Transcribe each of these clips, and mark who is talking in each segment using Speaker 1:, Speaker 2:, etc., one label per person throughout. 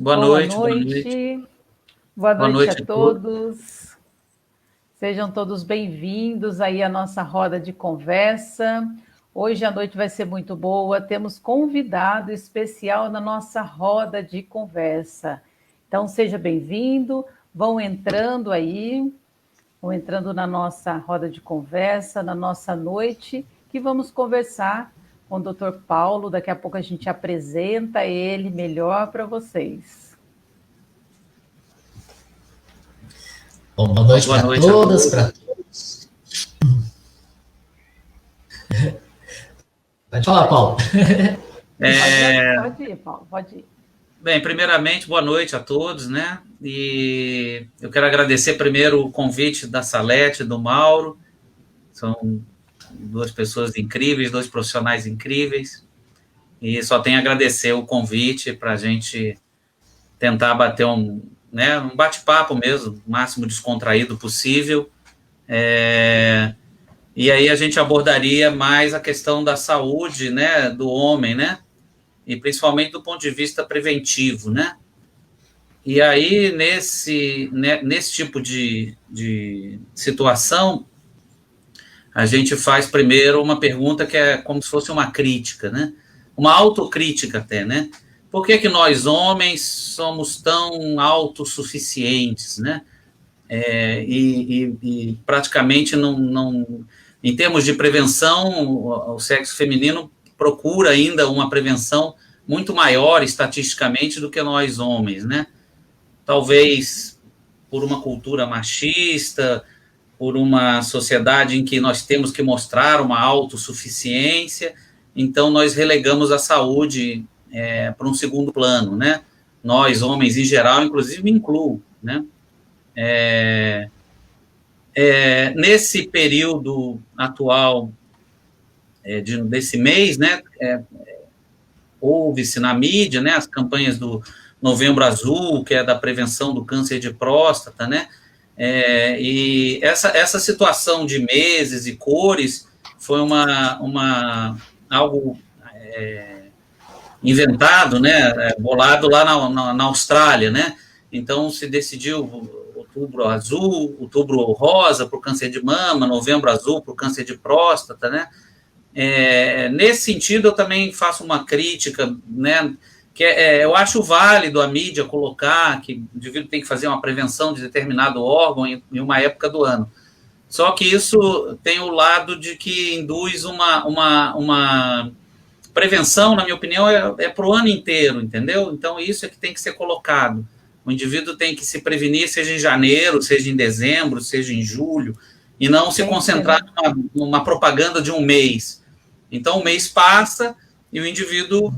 Speaker 1: Boa noite, boa noite.
Speaker 2: Boa
Speaker 1: Boa
Speaker 2: noite a
Speaker 1: noite a todos.
Speaker 2: todos. Sejam todos bem-vindos aí à nossa roda de conversa. Hoje a noite vai ser muito boa. Temos convidado especial na nossa roda de conversa. Então, seja bem-vindo. Vão entrando aí, vão entrando na nossa roda de conversa, na nossa noite, que vamos conversar com o Dr. Paulo. Daqui a pouco a gente apresenta ele melhor para vocês.
Speaker 3: Bom, boa noite para todas, para todos. Pode falar, Paulo.
Speaker 2: Pode ir, Paulo, pode ir.
Speaker 1: Bem, primeiramente, boa noite a todos, né? E eu quero agradecer primeiro o convite da Salete, do Mauro. São duas pessoas incríveis, dois profissionais incríveis. E só tenho a agradecer o convite para a gente tentar bater um bate-papo mesmo, o máximo descontraído possível. E aí a gente abordaria mais a questão da saúde, né, do homem, né? E principalmente do ponto de vista preventivo, né? E aí, nesse tipo de situação, a gente faz primeiro uma pergunta que é como se fosse uma crítica, né? Uma autocrítica até, né? Por que nós, homens, somos tão autossuficientes, né? E praticamente não... Em termos de prevenção, o sexo feminino procura ainda uma prevenção muito maior estatisticamente do que nós homens, né? Talvez por uma cultura machista, por uma sociedade em que nós temos que mostrar uma autossuficiência, então nós relegamos a saúde para um segundo plano, né? Nós, homens em geral, inclusive me incluo, né? Nesse período atual desse mês, né, houve-se na mídia, né, as campanhas do Novembro Azul, que é da prevenção do câncer de próstata, né, e essa situação de meses e cores foi algo inventado, né, bolado lá na Austrália, né, então se decidiu outubro azul, outubro rosa para o câncer de mama, novembro azul para o câncer de próstata, né? Nesse sentido, eu também faço uma crítica, né? Que eu acho válido a mídia colocar que o indivíduo tem que fazer uma prevenção de determinado órgão em uma época do ano. Só que isso tem o lado de que induz uma prevenção, na minha opinião, é para o ano inteiro, entendeu? Então, isso é que tem que ser colocado. O indivíduo tem que se prevenir, seja em janeiro, seja em dezembro, seja em julho, e não se concentrar numa propaganda de um mês. Então, o mês passa e o indivíduo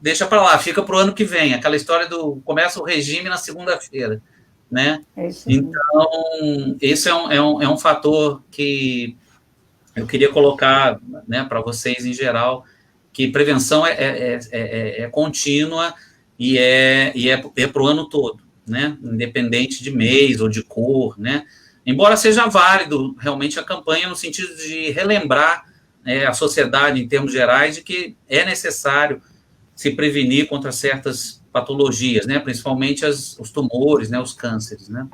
Speaker 1: deixa para lá, fica para o ano que vem. Aquela história começa o regime na segunda-feira, né? Então, esse é um fator que eu queria colocar, né, para vocês em geral, que prevenção é contínua e é para o ano todo, né? Independente de mês ou de cor, né? Embora seja válido realmente a campanha no sentido de relembrar a sociedade em termos gerais de que é necessário se prevenir contra certas patologias, né? Principalmente os tumores, né? Os cânceres, né?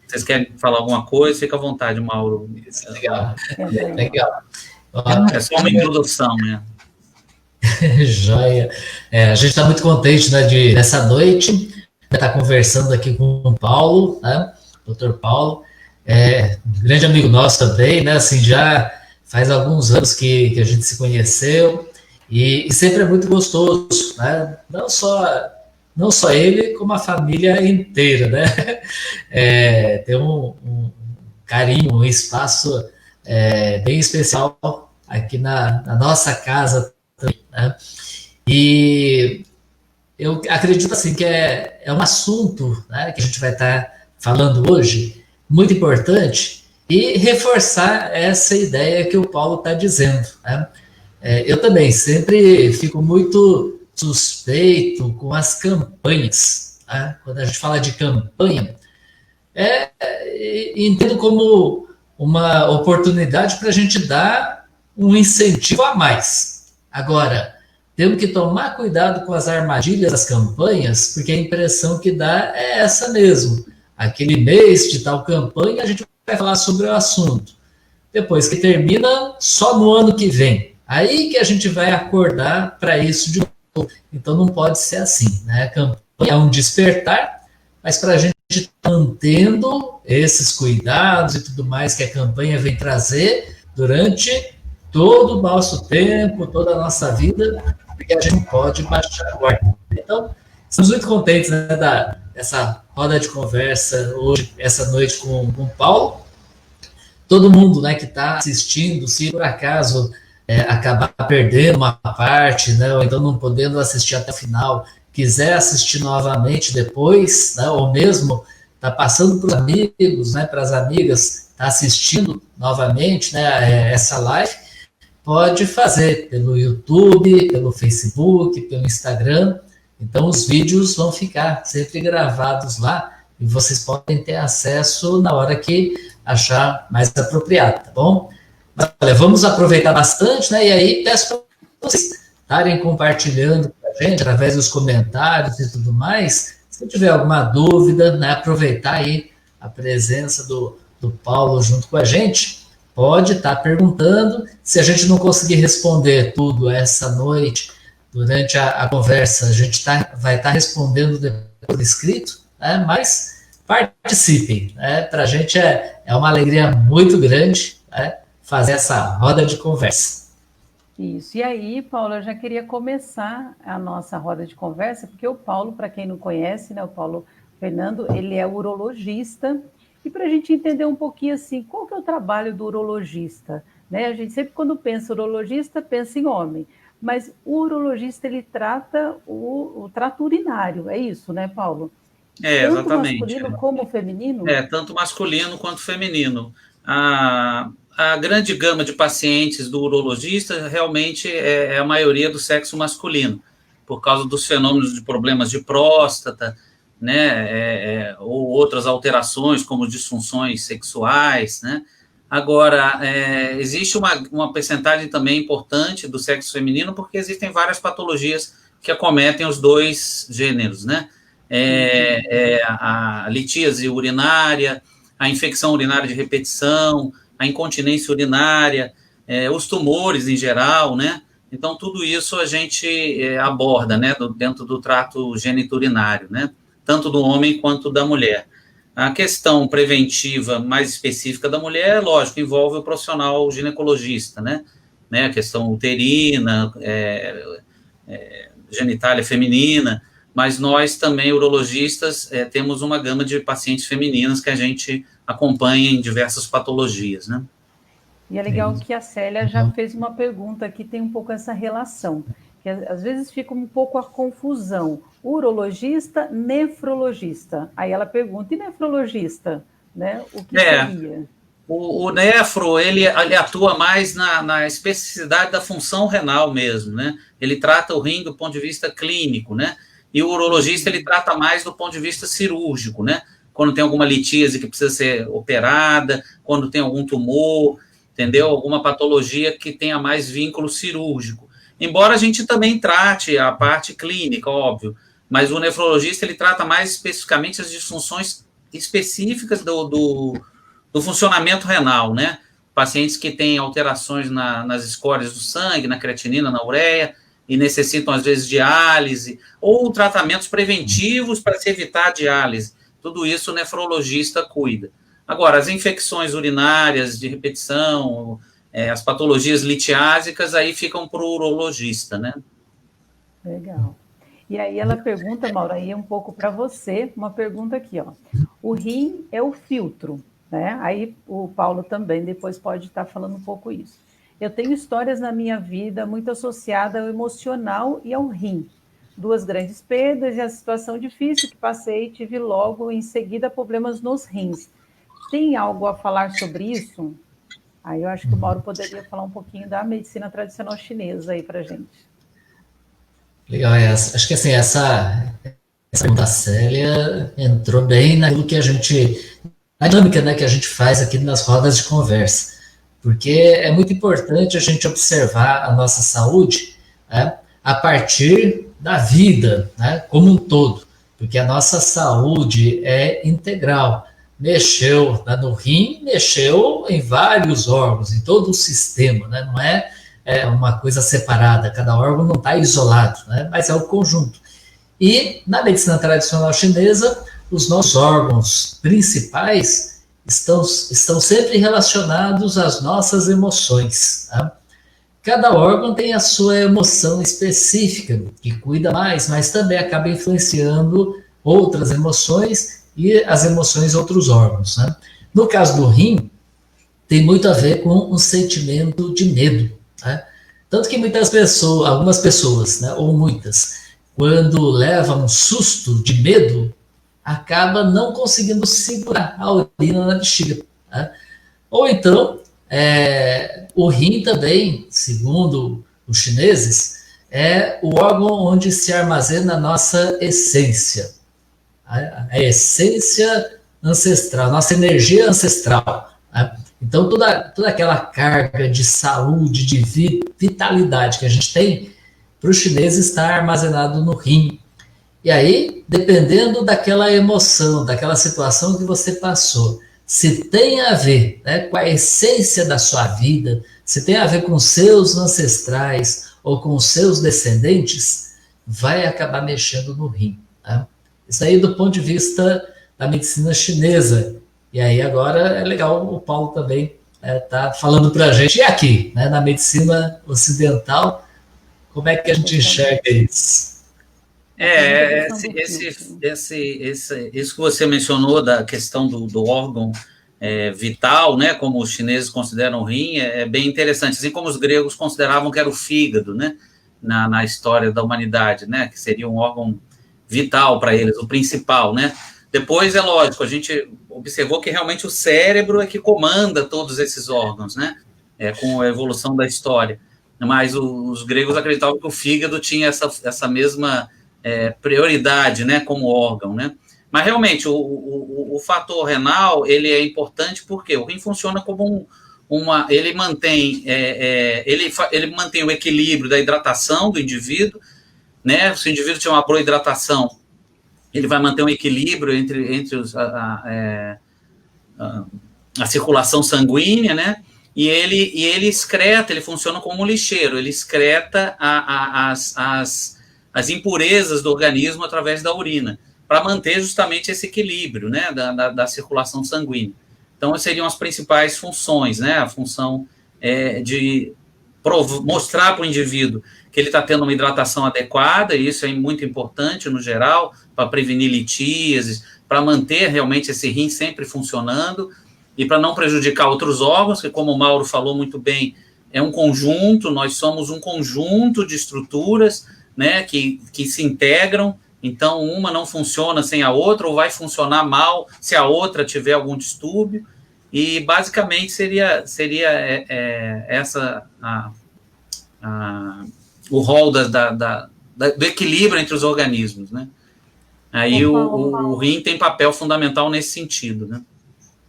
Speaker 1: Vocês querem falar alguma coisa? Fica à vontade, Mauro.
Speaker 3: Legal. Legal.
Speaker 1: É só uma introdução, né?
Speaker 3: Joia. A gente está muito contente, né, nessa noite estar conversando aqui com o Paulo, né, Dr. Paulo, um grande amigo nosso também, né, assim, já faz alguns anos que a gente se conheceu e sempre é muito gostoso, né, não só ele, como a família inteira, né, tem um carinho, um espaço bem especial aqui na nossa casa também, né? E eu acredito assim que é um assunto, né, que a gente vai estar falando hoje, muito importante, e reforçar essa ideia que o Paulo está dizendo, né? Eu também sempre fico muito suspeito com as campanhas, né? Quando a gente fala de campanha, entendo como uma oportunidade para a gente dar um incentivo a mais. Agora, temos que tomar cuidado com as armadilhas das campanhas, porque a impressão que dá é essa mesmo. Aquele mês de tal campanha, a gente vai falar sobre o assunto. Depois que termina, só no ano que vem. Aí que a gente vai acordar para isso de novo. Então não pode ser assim, né? A campanha é um despertar, mas para a gente mantendo esses cuidados e tudo mais que a campanha vem trazer durante todo o nosso tempo, toda a nossa vida, porque a gente não pode baixar a guarda. Então, estamos muito contentes, né, dessa roda de conversa hoje, essa noite com o Paulo. Todo mundo, né, que está assistindo, se por acaso acabar perdendo uma parte, né, ou então não podendo assistir até o final, quiser assistir novamente depois, né, ou mesmo está passando para os amigos, né, para as amigas, está assistindo novamente, né, essa live, pode fazer pelo YouTube, pelo Facebook, pelo Instagram. Então os vídeos vão ficar sempre gravados lá e vocês podem ter acesso na hora que achar mais apropriado, tá bom? Mas, olha, vamos aproveitar bastante, né? E aí peço para vocês estarem compartilhando com a gente através dos comentários e tudo mais. Se tiver alguma dúvida, né, aproveitar aí a presença do Paulo junto com a gente, pode estar perguntando. Se a gente não conseguir responder tudo essa noite, durante a conversa, a gente vai estar respondendo depois por escrito, né, mas participem. Né, para a gente é uma alegria muito grande, né, fazer essa roda de conversa.
Speaker 2: Isso. E aí, Paulo, eu já queria começar a nossa roda de conversa, porque o Paulo, para quem não conhece, né, o Paulo Fernando, ele é urologista. E para a gente entender um pouquinho assim, qual que é o trabalho do urologista? Né? A gente sempre, quando pensa urologista, pensa em homem. Mas o urologista, ele trata o trato urinário, é isso, né, Paulo? Tanto
Speaker 1: Exatamente.
Speaker 2: Masculino como feminino?
Speaker 1: Tanto masculino quanto feminino. A grande gama de pacientes do urologista realmente é a maioria do sexo masculino, por causa dos fenômenos de problemas de próstata, né, ou outras alterações, como disfunções sexuais, né? Agora, existe uma percentagem também importante do sexo feminino, porque existem várias patologias que acometem os dois gêneros, né? A litíase urinária, a infecção urinária de repetição, a incontinência urinária, os tumores em geral, né? Então, tudo isso a gente aborda, né, dentro do trato geniturinário, né? Tanto do homem quanto da mulher. A questão preventiva mais específica da mulher, lógico, envolve o profissional ginecologista, né? A questão uterina, genitália feminina, mas nós também, urologistas, temos uma gama de pacientes femininas que a gente acompanha em diversas patologias, né?
Speaker 2: E é legal que a Célia já fez uma pergunta que tem um pouco essa relação, que às vezes fica um pouco a confusão. Urologista, nefrologista. Aí ela pergunta, e nefrologista? Né? O que seria?
Speaker 1: O nefro, ele atua mais na especificidade da função renal mesmo, né? Ele trata o rim do ponto de vista clínico, né? E o urologista, ele trata mais do ponto de vista cirúrgico, né? Quando tem alguma litíase que precisa ser operada, quando tem algum tumor, entendeu? Alguma patologia que tenha mais vínculo cirúrgico. Embora a gente também trate a parte clínica, óbvio, mas o nefrologista, ele trata mais especificamente as disfunções específicas do funcionamento renal, né? Pacientes que têm alterações nas escórias do sangue, na creatinina, na ureia, e necessitam, às vezes, diálise, ou tratamentos preventivos para se evitar a diálise. Tudo isso o nefrologista cuida. Agora, as infecções urinárias de repetição, as patologias litiásicas, aí ficam para o urologista, né?
Speaker 2: Legal. E aí ela pergunta, Maura, aí um pouco para você, uma pergunta aqui, ó. O rim é o filtro, né? Aí o Paulo também depois pode estar falando um pouco isso. Eu tenho histórias na minha vida muito associada ao emocional e ao rim. 2 grandes perdas e a situação difícil que passei, tive logo em seguida problemas nos rins. Tem algo a falar sobre isso? Aí eu acho que o Mauro poderia falar um pouquinho da medicina tradicional chinesa aí para gente.
Speaker 3: Legal, acho que assim, essa pergunta da Célia entrou bem naquilo que a dinâmica, né, que a gente faz aqui nas rodas de conversa, porque é muito importante a gente observar a nossa saúde, né, a partir da vida, né, como um todo, porque a nossa saúde é integral. Mexeu, né, no rim, mexeu em vários órgãos, em todo o sistema, né, não é uma coisa separada, cada órgão não está isolado, né, mas é o conjunto. E na medicina tradicional chinesa, os nossos órgãos principais estão sempre relacionados às nossas emoções. Tá? Cada órgão tem a sua emoção específica, que cuida mais, mas também acaba influenciando outras emoções e as emoções de outros órgãos. Né? No caso do rim, tem muito a ver com um sentimento de medo. Né? Tanto que muitas pessoas, algumas pessoas, né, ou muitas, quando levam um susto de medo, acaba não conseguindo segurar a urina na bexiga. Né? Ou então, o rim também, segundo os chineses, é o órgão onde se armazena a nossa essência. A essência ancestral, nossa energia ancestral. Né? Então, toda aquela carga de saúde, de vitalidade que a gente tem, para os chineses está armazenado no rim. E aí, dependendo daquela emoção, daquela situação que você passou, se tem a ver, né, com a essência da sua vida, se tem a ver com seus ancestrais ou com seus descendentes, vai acabar mexendo no rim. Né? Isso aí do ponto de vista da medicina chinesa. E aí agora é legal o Paulo também tá falando para a gente. E aqui, né, na medicina ocidental, como é que a gente enxerga isso?
Speaker 1: Isso que você mencionou da questão do órgão vital, né, como os chineses consideram o rim, é bem interessante, assim como os gregos consideravam que era o fígado, né, na história da humanidade, né, que seria um órgão vital para eles, o principal, né. Depois, é lógico, a gente observou que realmente o cérebro é que comanda todos esses órgãos, né, com a evolução da história, mas os gregos acreditavam que o fígado tinha essa mesma prioridade, né, como órgão, né? Mas realmente o fator renal ele é importante porque o rim funciona como ele mantém ele mantém o equilíbrio da hidratação do indivíduo, né? Se o indivíduo tiver uma boa hidratação, ele vai manter um equilíbrio entre a circulação sanguínea, né? E ele excreta, ele funciona como um lixeiro, ele excreta as impurezas do organismo através da urina, para manter justamente esse equilíbrio, né, da circulação sanguínea. Então, seriam as principais funções, né, a função de mostrar para o indivíduo que ele está tendo uma hidratação adequada, e isso é muito importante no geral, para prevenir litíases, para manter realmente esse rim sempre funcionando, e para não prejudicar outros órgãos, que como o Mauro falou muito bem, é um conjunto, nós somos um conjunto de estruturas, né, que se integram, então uma não funciona sem a outra, ou vai funcionar mal se a outra tiver algum distúrbio, e basicamente seria essa o rol do equilíbrio entre os organismos, né? Aí o rim tem papel fundamental nesse sentido, né?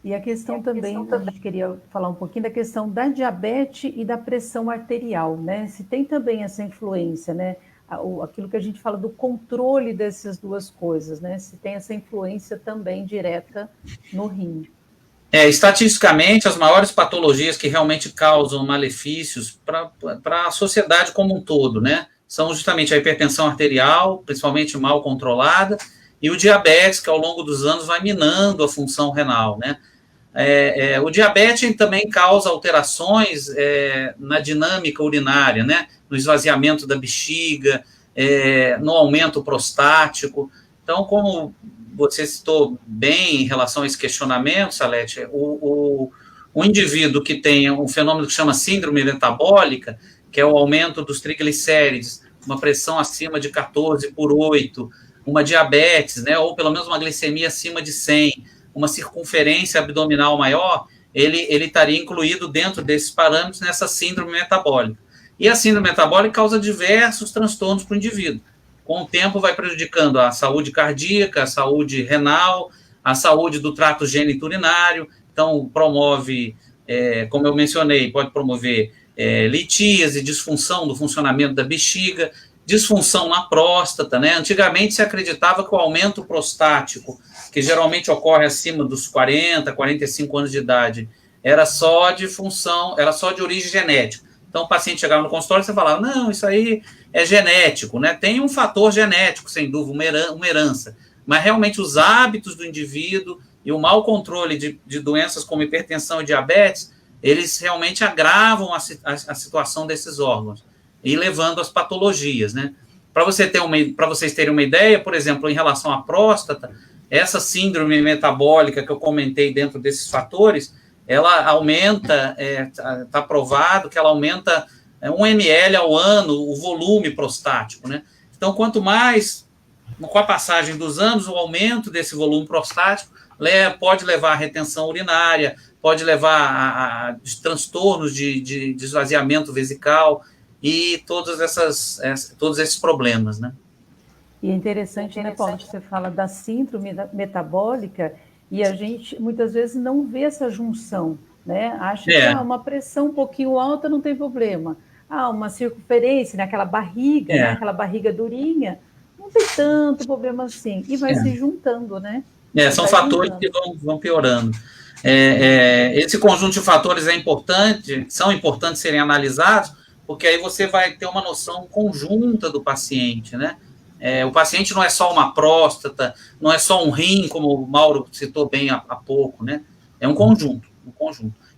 Speaker 2: E a questão também, a gente queria falar um pouquinho da questão da diabetes e da pressão arterial, né? Se tem também essa influência, né? Aquilo que a gente fala do controle dessas duas coisas, né? Se tem essa influência também direta no rim.
Speaker 1: Estatisticamente, as maiores patologias que realmente causam malefícios para a sociedade como um todo, né? São justamente a hipertensão arterial, principalmente mal controlada, e o diabetes, que ao longo dos anos vai minando a função renal, né? O diabetes também causa alterações na dinâmica urinária, né? No esvaziamento da bexiga, no aumento prostático. Então, como você citou bem em relação a esse questionamento, Salete, o indivíduo que tem um fenômeno que chama síndrome metabólica, que é o aumento dos triglicérides, uma pressão acima de 14/8, uma diabetes, né, ou pelo menos uma glicemia acima de 100, uma circunferência abdominal maior, ele estaria incluído dentro desses parâmetros nessa síndrome metabólica. E a síndrome metabólica causa diversos transtornos para o indivíduo. Com o tempo vai prejudicando a saúde cardíaca, a saúde renal, a saúde do trato geniturinário, então promove, como eu mencionei, pode promover litíase, disfunção do funcionamento da bexiga, disfunção na próstata, né? Antigamente se acreditava que o aumento prostático, que geralmente ocorre acima dos 40, 45 anos de idade, era só de função, era só de origem genética. Então o paciente chegava no consultório e você falava, não, isso aí é genético, né? Tem um fator genético, sem dúvida, uma herança, mas realmente os hábitos do indivíduo e o mau controle de doenças como hipertensão e diabetes, eles realmente agravam a situação desses órgãos e levando às patologias, né? Para vocês terem uma ideia, por exemplo, em relação à próstata, essa síndrome metabólica que eu comentei dentro desses fatores, ela aumenta, está provado que ela aumenta 1 ml ao ano o volume prostático, né? Então, quanto mais, com a passagem dos anos, o aumento desse volume prostático pode levar à retenção urinária, pode levar a transtornos de esvaziamento vesical e todos esses problemas, né?
Speaker 2: E é interessante, né, Paulo, que você fala da síndrome metabólica e a gente muitas vezes não vê essa junção, né? Acha que uma pressão um pouquinho alta não tem problema. Uma circunferência, naquela barriga, né, aquela barriga durinha, não tem tanto problema assim. E vai se juntando, né?
Speaker 1: São fatores que vão piorando. Esse conjunto de fatores são importantes serem analisados, porque aí você vai ter uma noção conjunta do paciente, né? O paciente não é só uma próstata, não é só um rim, como o Mauro citou bem há pouco, né? É um conjunto.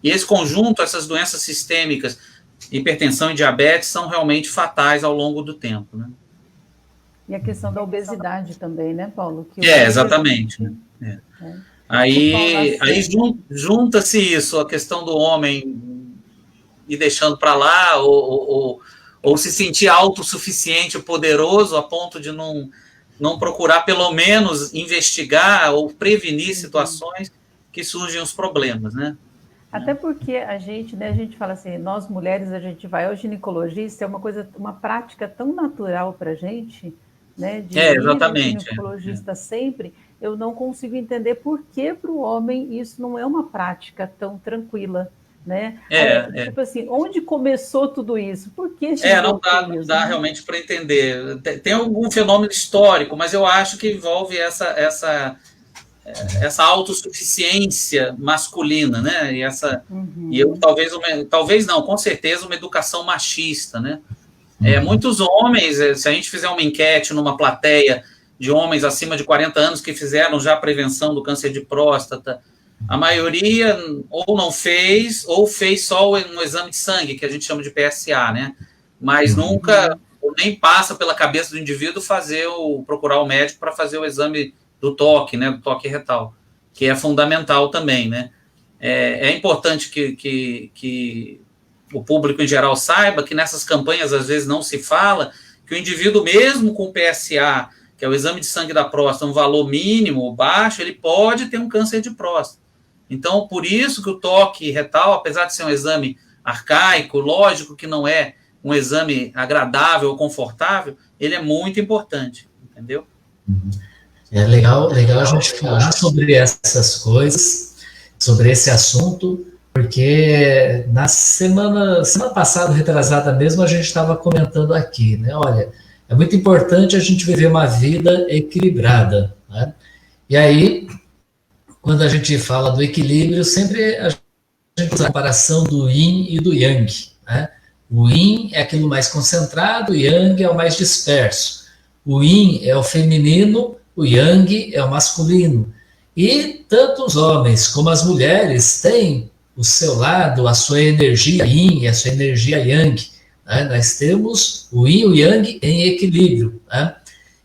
Speaker 1: E esse conjunto, essas doenças sistêmicas, hipertensão e diabetes, são realmente fatais ao longo do tempo, né?
Speaker 2: E a questão da obesidade também, né, Paulo?
Speaker 1: Exatamente. Aí junta-se isso, a questão do homem ir deixando para lá, ou se sentir autossuficiente, poderoso, a ponto de não procurar, pelo menos, investigar ou prevenir situações que surgem os problemas, né?
Speaker 2: Até porque a gente fala assim, nós mulheres, a gente vai ao ginecologista, é uma prática tão natural para a gente, né? De ir ao ginecologista sempre, eu não consigo entender por que para o homem isso não é uma prática tão tranquila, né? Tipo assim, onde começou tudo isso? Por que
Speaker 1: não dá realmente para entender. Tem algum fenômeno histórico, mas eu acho que envolve essa autossuficiência masculina, né? E talvez não, com certeza uma educação machista, né? Muitos homens, se a gente fizer uma enquete numa plateia de homens acima de 40 anos que fizeram já a prevenção do câncer de próstata, a maioria ou não fez, ou fez só um exame de sangue, que a gente chama de PSA, né? Mas nunca, ou nem passa pela cabeça do indivíduo procurar o médico para fazer o exame do toque, né? Do toque retal, que é fundamental também, né? É importante que o público em geral saiba que nessas campanhas às vezes não se fala que o indivíduo mesmo com PSA, que é o exame de sangue da próstata, um valor mínimo ou baixo, ele pode ter um câncer de próstata. Então, por isso que o toque retal, apesar de ser um exame arcaico, lógico que não é um exame agradável ou confortável, ele é muito importante, entendeu?
Speaker 3: É legal a gente falar sobre essas coisas, sobre esse assunto, porque na semana passada, retrasada mesmo, a gente estava comentando aqui, né? Olha, é muito importante a gente viver uma vida equilibrada, né? E aí, quando a gente fala do equilíbrio, sempre a gente usa a comparação do yin e do yang, né? O yin é aquilo mais concentrado, o yang é o mais disperso. O yin é o feminino, o yang é o masculino. E tanto os homens como as mulheres têm o seu lado, a sua energia yin e a sua energia yang, né? Nós temos o yin e o yang em equilíbrio, né?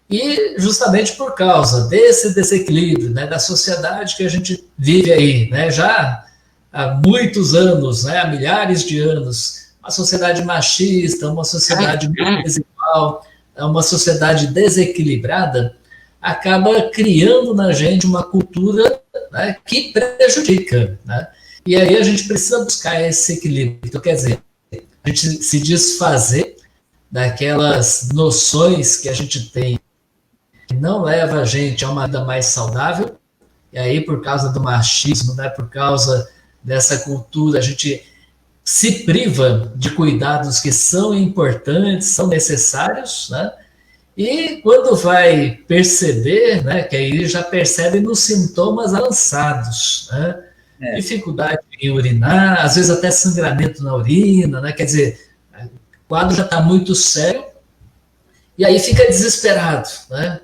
Speaker 3: E justamente por causa desse desequilíbrio, né, da sociedade que a gente vive aí, né, já há muitos anos, né, há milhares de anos, uma sociedade machista, uma sociedade muito desigual, uma sociedade desequilibrada, acaba criando na gente uma cultura, né, que prejudica, né? E aí a gente precisa buscar esse equilíbrio. Então, quer dizer, a gente se desfazer daquelas noções que a gente tem que não leva a gente a uma vida mais saudável, e aí por causa do machismo, né, por causa dessa cultura, a gente se priva de cuidados que são importantes, são necessários, né? E quando vai perceber, né, que aí já percebe nos sintomas avançados, né? Dificuldade em urinar, às vezes até sangramento na urina, né? Quer dizer, o quadro já está muito sério, e aí fica desesperado, né?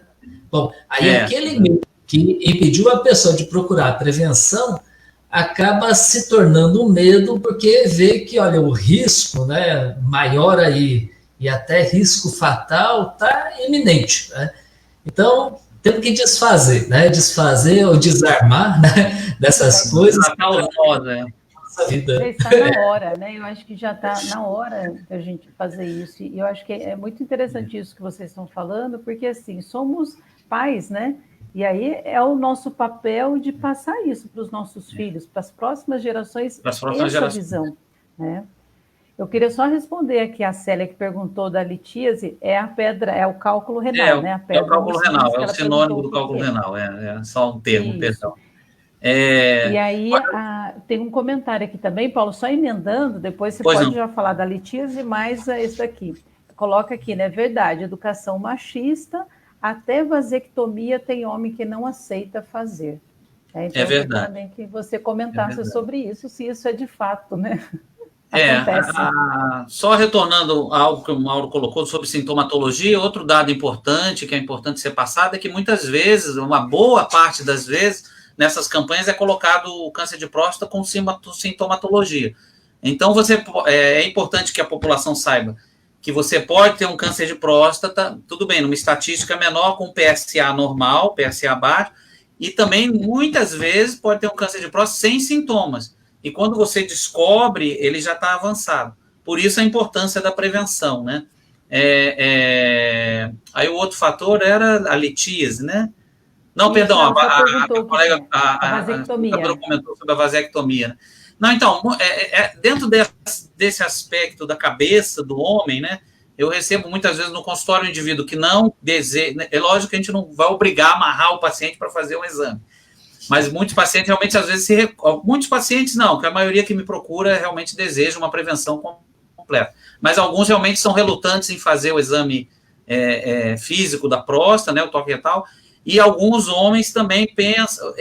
Speaker 3: Bom, aí aquele medo que impediu a pessoa de procurar a prevenção acaba se tornando um medo, porque vê que, olha, o risco, né, maior aí, e até risco fatal, está iminente, né? Então, temos que desfazer, né? Desfazer ou desarmar, né, dessas coisas.
Speaker 2: Já está na hora, né? Eu acho que já está na hora da gente fazer isso. E eu acho que é muito interessante isso que vocês estão falando, porque, assim, somos pais, né? E aí é o nosso papel de passar isso para os nossos filhos, para as próximas gerações, essa visão, né? Eu queria só responder aqui a Célia, que perguntou da litíase, é a pedra, é o cálculo renal, né? A pedra
Speaker 1: é o cálculo renal, é o sinônimo do cálculo renal, é só um termo, perdão.
Speaker 2: E aí tem um comentário aqui também, Paulo, só emendando, depois você pode já falar da litíase, mais esse daqui. Coloca aqui, né? Verdade, educação machista, até vasectomia tem homem que não aceita fazer. Então,
Speaker 1: é verdade.
Speaker 2: Também que você comentasse sobre isso, se isso é de fato, né?
Speaker 1: Só retornando algo que o Mauro colocou sobre sintomatologia, outro dado importante, que é importante ser passado, é que muitas vezes, uma boa parte das vezes, nessas campanhas é colocado o câncer de próstata com sintomatologia. Então, é importante que a população saiba que você pode ter um câncer de próstata, tudo bem, numa estatística menor, com PSA normal, PSA baixo, e também, muitas vezes, pode ter um câncer de próstata sem sintomas. E quando você descobre, ele já está avançado. Por isso a importância da prevenção, né? Aí o outro fator era a litíase, né? Não, perdão, a colega comentou sobre a vasectomia. Né? Não, então, dentro desse aspecto da cabeça do homem, né? Eu recebo muitas vezes no consultório um indivíduo que não deseja... É lógico que a gente não vai obrigar a amarrar o paciente para fazer um exame. Mas muitos pacientes realmente, às vezes, muitos pacientes não, que a maioria que me procura realmente deseja uma prevenção completa. Mas alguns realmente são relutantes em fazer o exame físico da próstata, né, o toque retal, e alguns homens também pensam...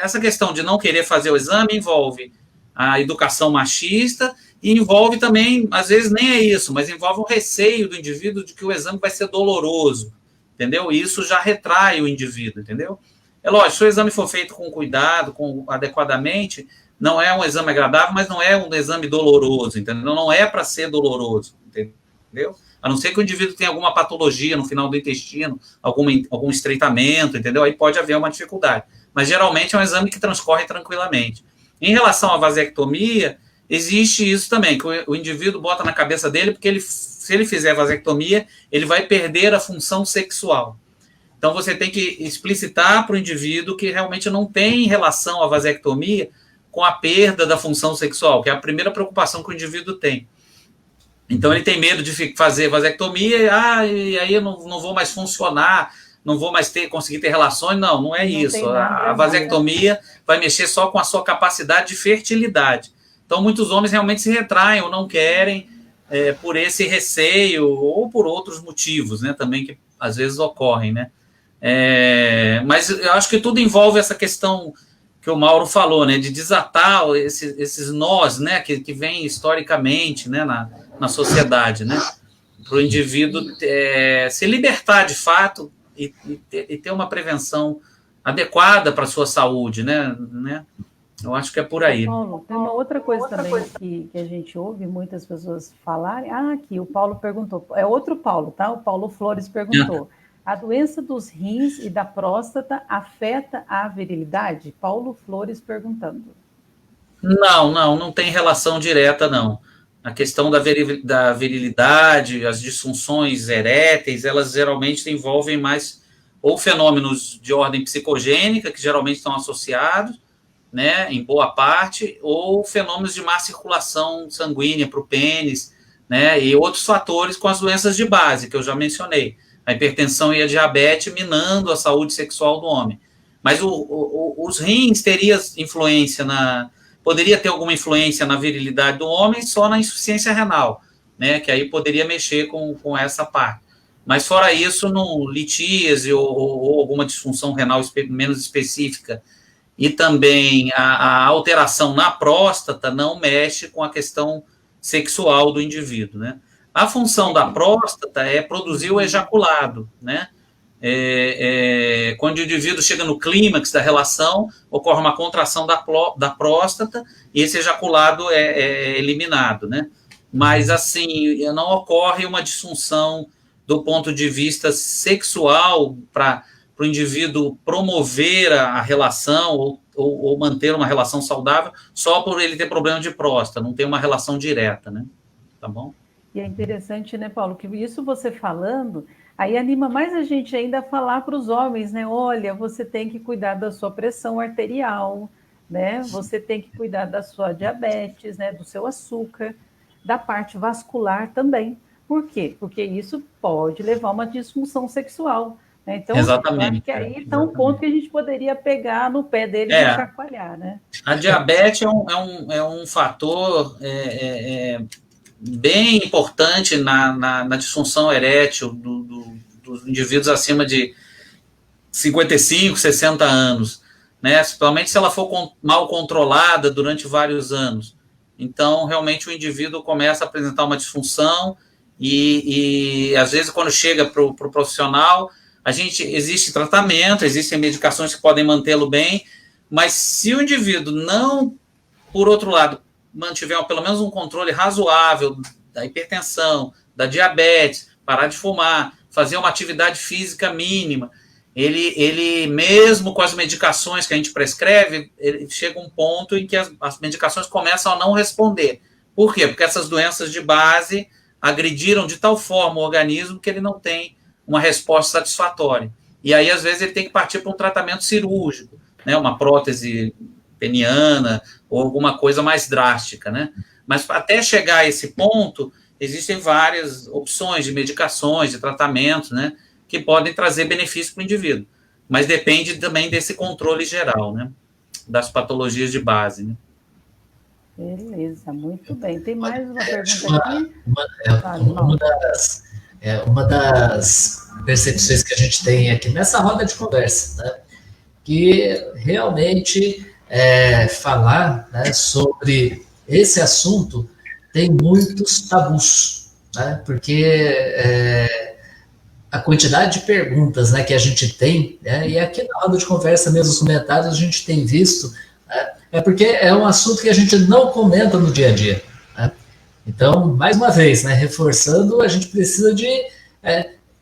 Speaker 1: essa questão de não querer fazer o exame envolve a educação machista e envolve também, às vezes nem é isso, mas envolve o receio do indivíduo de que o exame vai ser doloroso, entendeu? E isso já retrai o indivíduo, entendeu? É lógico, se o exame for feito com cuidado, adequadamente, não é um exame agradável, mas não é um exame doloroso, entendeu? Não é para ser doloroso, entendeu? A não ser que o indivíduo tenha alguma patologia no final do intestino, algum estreitamento, entendeu? Aí pode haver uma dificuldade. Mas, geralmente, é um exame que transcorre tranquilamente. Em relação à vasectomia, existe isso também, que o indivíduo bota na cabeça dele, porque se ele fizer vasectomia, ele vai perder a função sexual. Então, você tem que explicitar para o indivíduo que realmente não tem relação a vasectomia com a perda da função sexual, que é a primeira preocupação que o indivíduo tem. Então, ele tem medo de fazer vasectomia, e aí eu não vou mais funcionar, não vou mais conseguir ter relações. Não é isso. A vasectomia vai mexer só com a sua capacidade de fertilidade. Então, muitos homens realmente se retraem ou não querem por esse receio ou por outros motivos, né, também que às vezes ocorrem, né? Mas eu acho que tudo envolve essa questão que o Mauro falou, né, de desatar esses nós, né, que vêm historicamente, né, na sociedade, né, para o indivíduo se libertar de fato e ter uma prevenção adequada para a sua saúde, né? Eu acho que é por aí.
Speaker 2: Paulo, tem uma outra coisa também que a gente ouve muitas pessoas falarem. Aqui o Paulo perguntou, é outro Paulo, tá? O Paulo Flores perguntou. A doença dos rins e da próstata afeta a virilidade? Paulo Flores perguntando.
Speaker 1: Não tem relação direta, não. A questão da virilidade, as disfunções eréteis, elas geralmente envolvem mais ou fenômenos de ordem psicogênica, que geralmente estão associados, né, em boa parte, ou fenômenos de má circulação sanguínea para o pênis, né, e outros fatores com as doenças de base, que eu já mencionei. A hipertensão e a diabetes minando a saúde sexual do homem. Mas os rins teriam influência poderia ter alguma influência na virilidade do homem só na insuficiência renal, né, que aí poderia mexer com essa parte. Mas fora isso, no litíase ou alguma disfunção renal menos específica, e também a alteração na próstata não mexe com a questão sexual do indivíduo, né? A função da próstata é produzir o ejaculado, né? Quando o indivíduo chega no clímax da relação, ocorre uma contração da próstata e esse ejaculado é eliminado, né? Mas, assim, não ocorre uma disfunção do ponto de vista sexual para o indivíduo promover a relação ou manter uma relação saudável só por ele ter problema de próstata, não tem uma relação direta, né? Tá bom?
Speaker 2: E é interessante, né, Paulo, que isso você falando, aí anima mais a gente ainda a falar para os homens, né? Olha, você tem que cuidar da sua pressão arterial, né? Você tem que cuidar da sua diabetes, né? Do seu açúcar, da parte vascular também. Por quê? Porque isso pode levar a uma disfunção sexual, né? Então,
Speaker 1: exatamente,
Speaker 2: eu acho que aí está um ponto que a gente poderia pegar no pé dele e chacoalhar, né?
Speaker 1: A diabetes é um fator bem importante na disfunção erétil dos indivíduos acima de 55, 60 anos, né? Principalmente se ela for mal controlada durante vários anos. Então, realmente, o indivíduo começa a apresentar uma disfunção e às vezes, quando chega para o profissional, existe tratamento, existem medicações que podem mantê-lo bem, mas se o indivíduo não, por outro lado, mantiver pelo menos um controle razoável da hipertensão, da diabetes, parar de fumar, fazer uma atividade física mínima, ele mesmo com as medicações que a gente prescreve, ele chega um ponto em que as medicações começam a não responder. Por quê? Porque essas doenças de base agrediram de tal forma o organismo que ele não tem uma resposta satisfatória. E aí, às vezes, ele tem que partir para um tratamento cirúrgico, né? Uma prótese peniana ou alguma coisa mais drástica, né? Mas até chegar a esse ponto, existem várias opções de medicações, de tratamentos, né? Que podem trazer benefício para o indivíduo. Mas depende também desse controle geral, né? Das patologias de base, né?
Speaker 2: Beleza, muito bem. Tem mais uma pergunta aqui?
Speaker 3: Uma das percepções que a gente tem aqui nessa roda de conversa, né? Que realmente falar, né, sobre esse assunto tem muitos tabus, né? Porque a quantidade de perguntas, né, que a gente tem, né, e aqui na roda de conversa mesmo, os comentários, a gente tem visto, né, porque é um assunto que a gente não comenta no dia a dia. Né? Então, mais uma vez, né, reforçando, a gente precisa de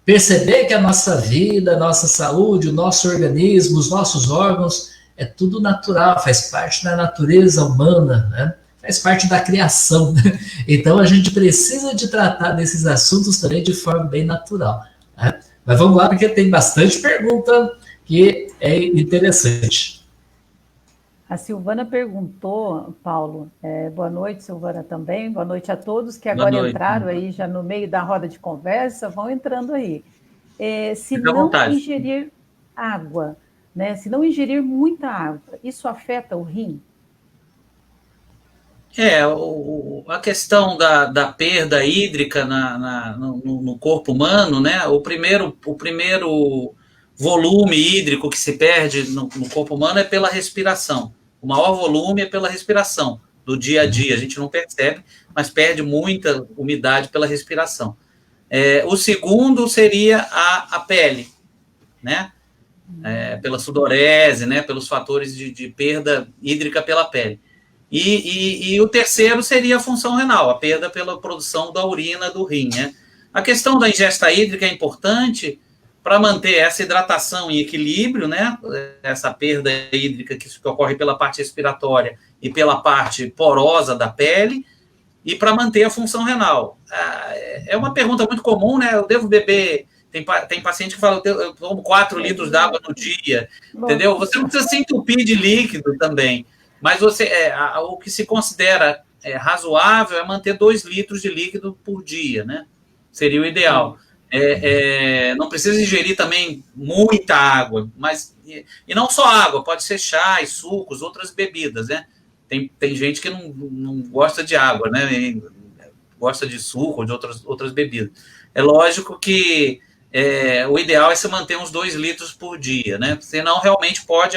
Speaker 3: perceber que a nossa vida, a nossa saúde, o nosso organismo, os nossos órgãos, é tudo natural, faz parte da natureza humana, né? Faz parte da criação. Né? Então, a gente precisa de tratar desses assuntos também de forma bem natural. Né? Mas vamos lá, porque tem bastante pergunta que é interessante.
Speaker 2: A Silvana perguntou, Paulo, boa noite, Silvana, também, boa noite a todos que agora entraram aí já no meio da roda de conversa, vão entrando aí. Se não ingerir água, né, se não ingerir muita água, isso afeta o rim?
Speaker 1: A questão da perda hídrica no corpo humano, né? O primeiro volume hídrico que se perde no corpo humano é pela respiração. O maior volume é pela respiração do dia a dia. A gente não percebe, mas perde muita umidade pela respiração. O segundo seria a pele, né? Pela sudorese, né? Pelos fatores de perda hídrica pela pele. E o terceiro seria a função renal, a perda pela produção da urina do rim, né? A questão da ingesta hídrica é importante para manter essa hidratação em equilíbrio, né? Essa perda hídrica que ocorre pela parte respiratória e pela parte porosa da pele, e para manter a função renal. É uma pergunta muito comum, né? Eu devo beber... Tem paciente que fala, eu tomo 4 litros d'água no dia, entendeu? Você não precisa se entupir de líquido também. Mas o que se considera razoável é manter 2 litros de líquido por dia, né? Seria o ideal. Não precisa ingerir também muita água, mas e não só água, pode ser chá e sucos, outras bebidas, né? Tem gente que não gosta de água, né? E gosta de suco ou de outras bebidas. É lógico que o ideal é se manter uns 2 litros por dia, né? Senão, realmente pode...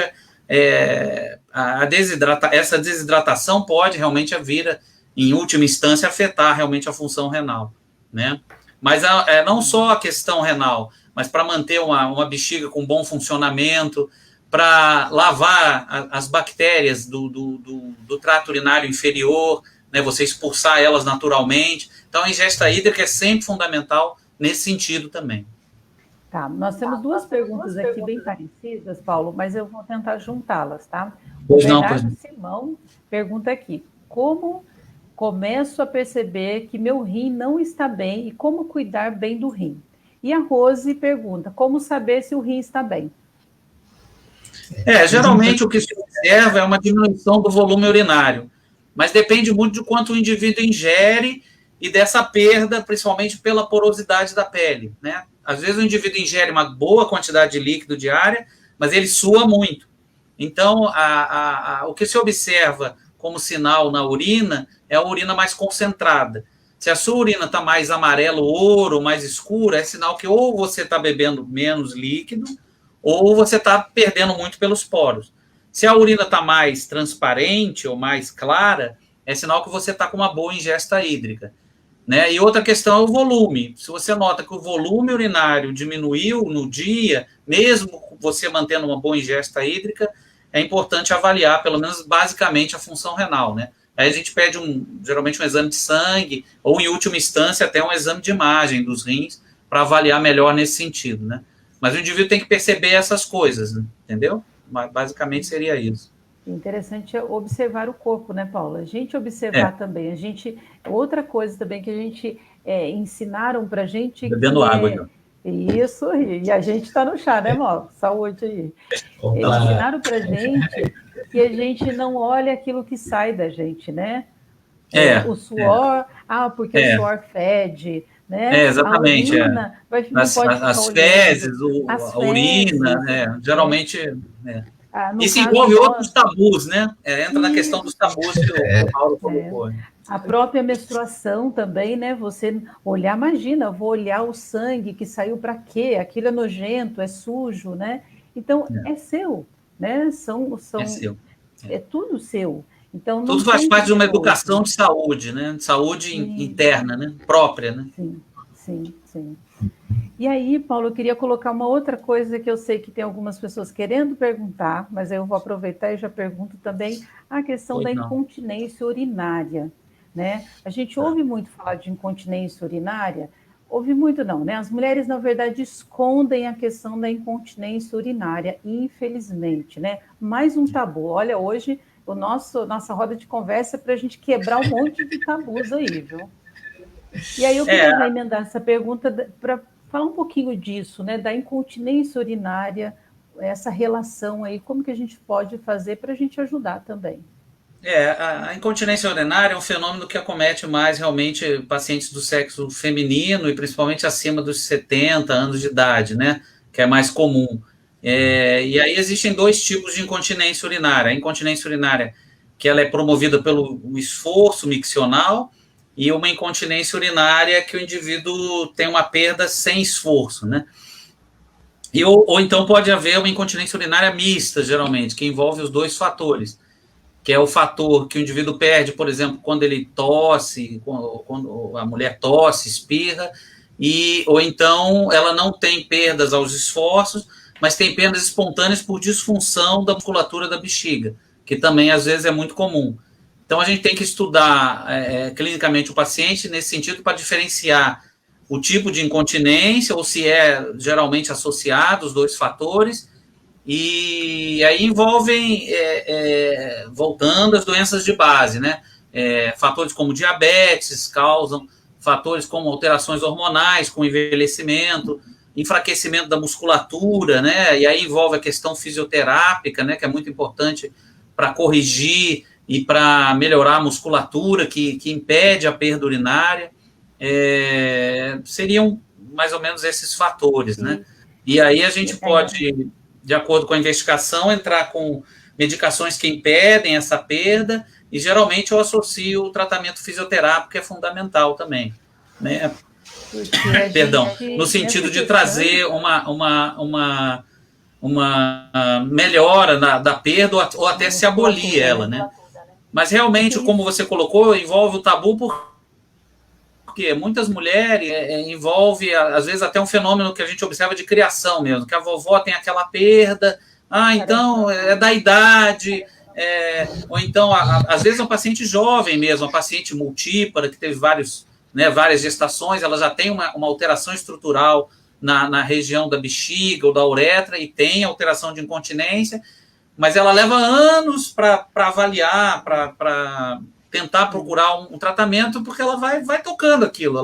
Speaker 1: essa desidratação pode realmente vir, em última instância, afetar realmente a função renal, né? Mas não só a questão renal, mas para manter uma bexiga com bom funcionamento, para lavar as bactérias do trato urinário inferior, né, você expulsar elas naturalmente. Então, a ingesta hídrica é sempre fundamental nesse sentido também.
Speaker 2: Tá, nós temos 2 perguntas aqui bem parecidas, Paulo, mas eu vou tentar juntá-las, tá?
Speaker 1: Pois
Speaker 2: o
Speaker 1: não,
Speaker 2: Bernardo
Speaker 1: pois não.
Speaker 2: Simão pergunta aqui: como começo a perceber que meu rim não está bem e como cuidar bem do rim? E a Rose pergunta: como saber se o rim está bem?
Speaker 1: Geralmente o que se observa é uma diminuição do volume urinário, mas depende muito de quanto o indivíduo ingere e dessa perda, principalmente pela porosidade da pele, né? Às vezes o indivíduo ingere uma boa quantidade de líquido diária, mas ele sua muito. Então, o que se observa como sinal na urina é a urina mais concentrada. Se a sua urina está mais amarelo ouro, mais escura, é sinal que ou você está bebendo menos líquido, ou você está perdendo muito pelos poros. Se a urina está mais transparente ou mais clara, é sinal que você está com uma boa ingesta hídrica, né? E outra questão é o volume. Se você nota que o volume urinário diminuiu no dia, mesmo você mantendo uma boa ingesta hídrica, é importante avaliar, pelo menos basicamente, a função renal, né? Aí a gente pede geralmente um exame de sangue, ou em última instância até um exame de imagem dos rins, para avaliar melhor nesse sentido, né? Mas o indivíduo tem que perceber essas coisas, né? Entendeu? Basicamente seria isso.
Speaker 2: Interessante é observar o corpo, né, Paula? A gente observar também. Outra coisa também que a gente ensinaram para a gente...
Speaker 1: Bebendo água, João.
Speaker 2: Isso, e a gente está no chá, né, Mauro? Saúde aí. Ensinaram para a gente que a gente não olha aquilo que sai da gente, né? O suor, porque o suor fede, né?
Speaker 1: Exatamente.
Speaker 2: A urina, não pode ficar
Speaker 1: as fezes, a urina, geralmente... Isso envolve outros tabus, né? Entra na questão dos tabus que o Paulo colocou.
Speaker 2: A própria menstruação também, né? Você olhar, imagina, eu vou olhar o sangue que saiu para quê? Aquilo é nojento, é sujo, né? Então, é seu, né?
Speaker 1: É seu.
Speaker 2: É tudo seu. Então,
Speaker 1: tudo faz parte de uma educação de saúde, né? De saúde interna, né? Própria, né?
Speaker 2: Sim. E aí, Paulo, eu queria colocar uma outra coisa que eu sei que tem algumas pessoas querendo perguntar, mas eu vou aproveitar e já pergunto também a questão da incontinência urinária, né? A gente ouve muito falar de incontinência urinária, ouve muito não, né? As mulheres, na verdade, escondem a questão da incontinência urinária, infelizmente, né? Mais um tabu. Olha, hoje, nossa roda de conversa é para a gente quebrar um monte de tabus aí, viu? E aí eu queria emendar essa pergunta para falar um pouquinho disso, né? Da incontinência urinária, essa relação aí, como que a gente pode fazer para a gente ajudar também?
Speaker 1: A incontinência urinária é um fenômeno que acomete mais realmente pacientes do sexo feminino e principalmente acima dos 70 anos de idade, né? Que é mais comum. E aí existem 2 tipos de incontinência urinária. A incontinência urinária, que ela é promovida pelo esforço miccional, e uma incontinência urinária que o indivíduo tem uma perda sem esforço, né? Ou então pode haver uma incontinência urinária mista, geralmente, que envolve os 2 fatores, que é o fator que o indivíduo perde, por exemplo, quando ele tosse, quando a mulher tosse, espirra, ou então ela não tem perdas aos esforços, mas tem perdas espontâneas por disfunção da musculatura da bexiga, que também às vezes é muito comum. Então, a gente tem que estudar clinicamente o paciente nesse sentido para diferenciar o tipo de incontinência, ou se é geralmente associado os 2 fatores, e aí envolvem, voltando às doenças de base, né? Fatores como diabetes causam, fatores como alterações hormonais com envelhecimento, enfraquecimento da musculatura, né? E aí envolve a questão fisioterápica, né? Que é muito importante para corrigir e para melhorar a musculatura que impede a perda urinária, seriam mais ou menos esses fatores, né? E aí a gente pode, de acordo com a investigação, entrar com medicações que impedem essa perda E geralmente eu associo o tratamento fisioterápico, que é fundamental também, né? Perdão, no sentido de trazer uma melhora da perda ou até se abolir ela, né? Mas realmente, como você colocou, envolve o tabu porque muitas mulheres envolve, às vezes, até um fenômeno que a gente observa de criação mesmo, que a vovó tem aquela perda, então é da idade, ou então, às vezes, é um paciente jovem mesmo, uma paciente multípara, que teve várias gestações, ela já tem uma alteração estrutural na região da bexiga ou da uretra e tem alteração de incontinência, mas ela leva anos para avaliar, para tentar procurar um tratamento, porque ela vai tocando aquilo,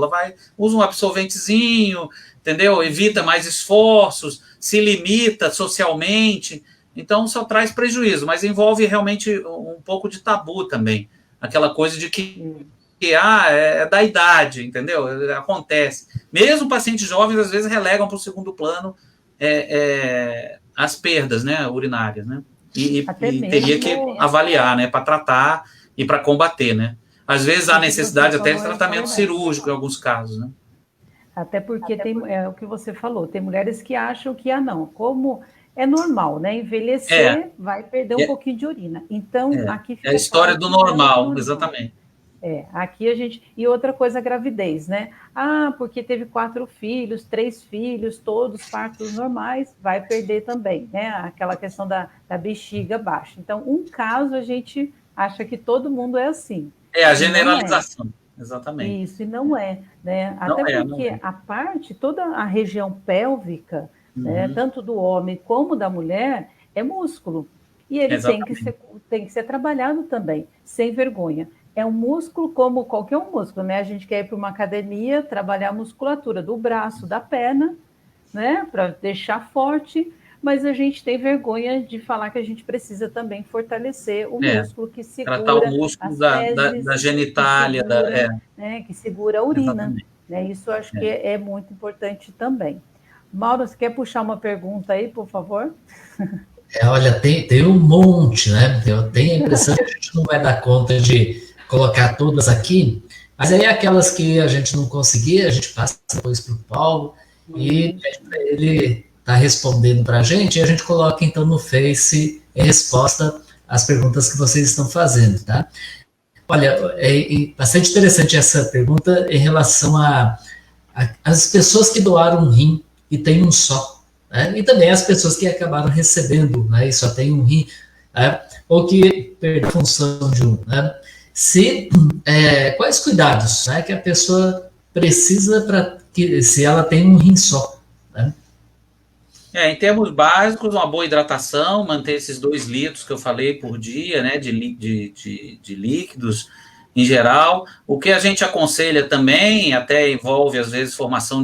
Speaker 1: usa um absorventezinho, entendeu? Evita mais esforços, se limita socialmente, então só traz prejuízo, mas envolve realmente um pouco de tabu também, aquela coisa de que é da idade, entendeu? Acontece. Mesmo pacientes jovens, às vezes, relegam para o segundo plano as perdas, né, urinárias, né? E teria que avaliar, né, para tratar e para combater, né? Às vezes há necessidade até de tratamento cirúrgico em alguns casos, né?
Speaker 2: Até porque é o que você falou, tem mulheres que acham que, não, como é normal, né? Envelhecer vai perder um pouquinho de urina. Então, aqui fica
Speaker 1: a história do normal, exatamente.
Speaker 2: Aqui a gente... E outra coisa, a gravidez, né? Porque teve 4 filhos, 3 filhos, todos partos normais, vai perder também, né? Aquela questão da bexiga baixa. Então, um caso a gente acha que todo mundo é assim.
Speaker 1: A generalização, exatamente.
Speaker 2: Isso, e não é, né? Até porque a parte, toda a região pélvica, né, tanto do homem como da mulher, é músculo. E ele tem que ser trabalhado também, sem vergonha. É um músculo como qualquer músculo, né? A gente quer ir para uma academia, trabalhar a musculatura do braço, da perna, né? Para deixar forte, mas a gente tem vergonha de falar que a gente precisa também fortalecer o músculo que segura
Speaker 1: tratar o músculo da genitália,
Speaker 2: que segura a urina. Né? Isso eu acho que é muito importante também. Mauro, você quer puxar uma pergunta aí, por favor?
Speaker 3: Olha, tem um monte, né? Eu tenho a impressão que a gente não vai dar conta de colocar todas aqui, mas aí aquelas que a gente não conseguir, a gente passa depois para o Paulo e ele está respondendo para a gente e a gente coloca então no Face em resposta às perguntas que vocês estão fazendo, tá? Olha, é bastante interessante essa pergunta em relação às pessoas que doaram um rim e tem um só, né? E também as pessoas que acabaram recebendo, né, e só tem um rim, né, ou que perdeu a função de um, né? Quais cuidados, né, que a pessoa precisa se ela tem um rim só, né?
Speaker 1: Em termos básicos, uma boa hidratação, manter esses 2 litros que eu falei por dia, né, de líquidos em geral. O que a gente aconselha também, até envolve às vezes formação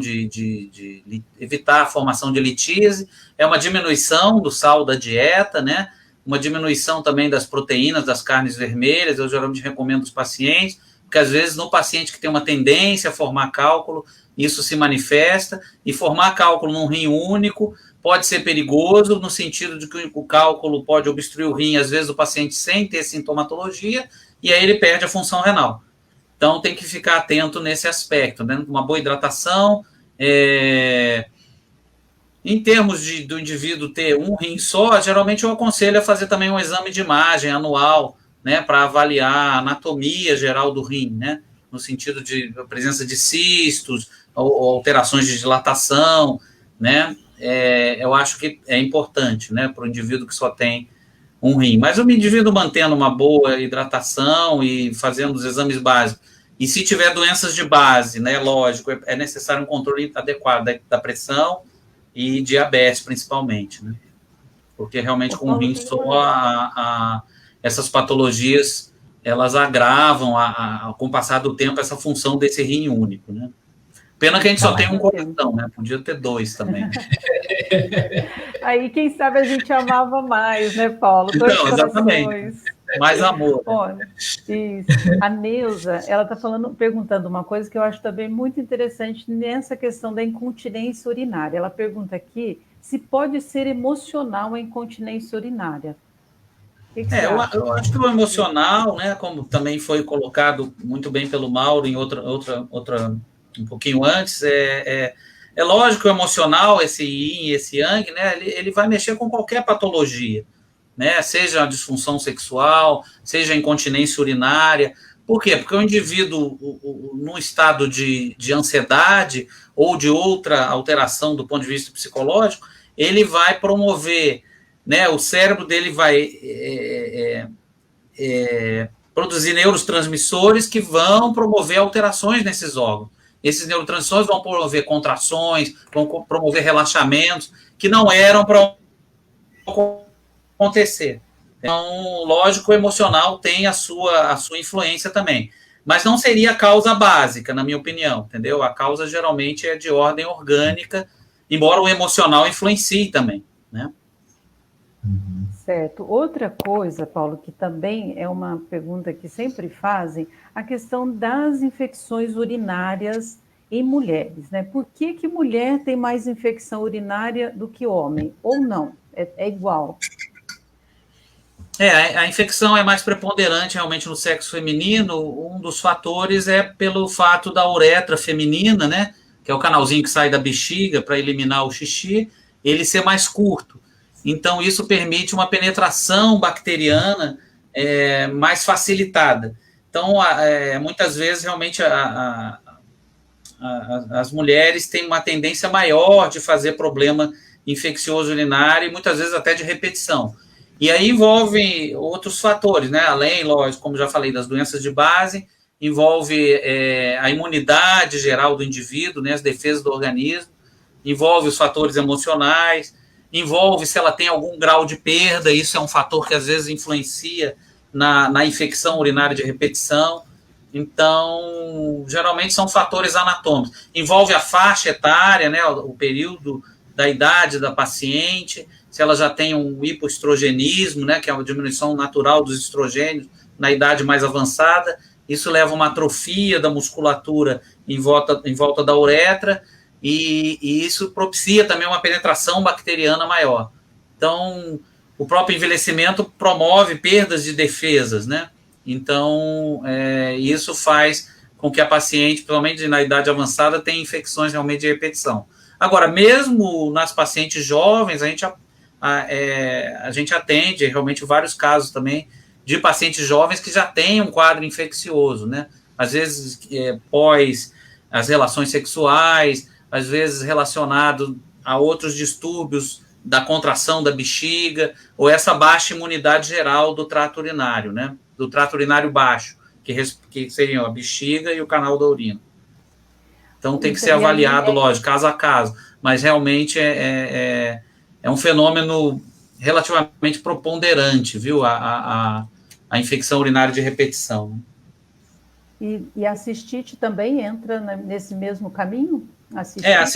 Speaker 1: evitar a formação de litíase, é uma diminuição do sal da dieta, né, uma diminuição também das proteínas, das carnes vermelhas. Eu geralmente recomendo aos pacientes, porque às vezes no paciente que tem uma tendência a formar cálculo, isso se manifesta, e formar cálculo num rim único pode ser perigoso, no sentido de que o cálculo pode obstruir o rim, às vezes o paciente sem ter sintomatologia, e aí ele perde a função renal. Então tem que ficar atento nesse aspecto, né? Uma boa hidratação. Em termos do indivíduo ter um rim só, geralmente eu aconselho a fazer também um exame de imagem anual, né, para avaliar a anatomia geral do rim, né, no sentido de presença de cistos, ou alterações de dilatação, né, eu acho que é importante, né, para o indivíduo que só tem um rim. Mas o indivíduo mantendo uma boa hidratação e fazendo os exames básicos, e se tiver doenças de base, né, lógico, é necessário um controle adequado da pressão e diabetes, principalmente, né? Porque realmente com o rim só, essas patologias, elas agravam, com o passar do tempo, essa função desse rim único, né? Pena que a gente só tem um coração, né? Podia ter 2 também.
Speaker 2: Aí, quem sabe a gente amava mais, né, Paulo?
Speaker 1: Então, exatamente. Mais amor.
Speaker 2: Olha, isso. A Neuza, ela está perguntando uma coisa que eu acho também muito interessante nessa questão da incontinência urinária. Ela pergunta aqui se pode ser emocional a incontinência urinária. que você acha?
Speaker 1: Eu acho que o emocional, né, como também foi colocado muito bem pelo Mauro em outra um pouquinho antes, é lógico que o emocional, esse yin e esse yang, né, ele vai mexer com qualquer patologia, né, seja a disfunção sexual, seja a incontinência urinária. Por quê? Porque o indivíduo, num estado de ansiedade ou de outra alteração do ponto de vista psicológico, ele vai promover, né, o cérebro dele vai produzir neurotransmissores que vão promover alterações nesses órgãos. Esses neurotransmissores vão promover contrações, vão promover relaxamentos que não eram para acontecer. Então, lógico, o emocional tem a sua influência também. Mas não seria a causa básica, na minha opinião, entendeu? A causa geralmente é de ordem orgânica, embora o emocional influencie também, né?
Speaker 2: Certo. Outra coisa, Paulo, que também é uma pergunta que sempre fazem, a questão das infecções urinárias em mulheres, né? Por que mulher tem mais infecção urinária do que homem? Ou não? É igual?
Speaker 1: A infecção é mais preponderante realmente no sexo feminino. Um dos fatores é pelo fato da uretra feminina, né, que é o canalzinho que sai da bexiga para eliminar o xixi, ele ser mais curto. Então, isso permite uma penetração bacteriana mais facilitada. Então, muitas vezes, realmente, as mulheres têm uma tendência maior de fazer problema infeccioso urinário e muitas vezes até de repetição. E aí envolve outros fatores, né? Além, lógico, como já falei, das doenças de base, envolve a imunidade geral do indivíduo, né? As defesas do organismo, envolve os fatores emocionais, envolve se ela tem algum grau de perda, isso é um fator que às vezes influencia na infecção urinária de repetição. Então, geralmente são fatores anatômicos. Envolve a faixa etária, né? O período da idade da paciente, se ela já tem um hipoestrogenismo, né, que é uma diminuição natural dos estrogênios na idade mais avançada, isso leva a uma atrofia da musculatura em volta da uretra, e isso propicia também uma penetração bacteriana maior. Então, o próprio envelhecimento promove perdas de defesas, né? Então, isso faz com que a paciente, principalmente na idade avançada, tenha infecções realmente de repetição. Agora, mesmo nas pacientes jovens, a gente atende realmente vários casos também de pacientes jovens que já têm um quadro infeccioso, né? Às vezes pós as relações sexuais, às vezes relacionado a outros distúrbios da contração da bexiga, ou essa baixa imunidade geral do trato urinário, né? Do trato urinário baixo, que seriam a bexiga e o canal da urina. Então tem que ser avaliado, lógico, caso a caso, mas realmente é um fenômeno relativamente preponderante, viu? A infecção urinária de repetição.
Speaker 2: E a cistite também entra nesse mesmo caminho?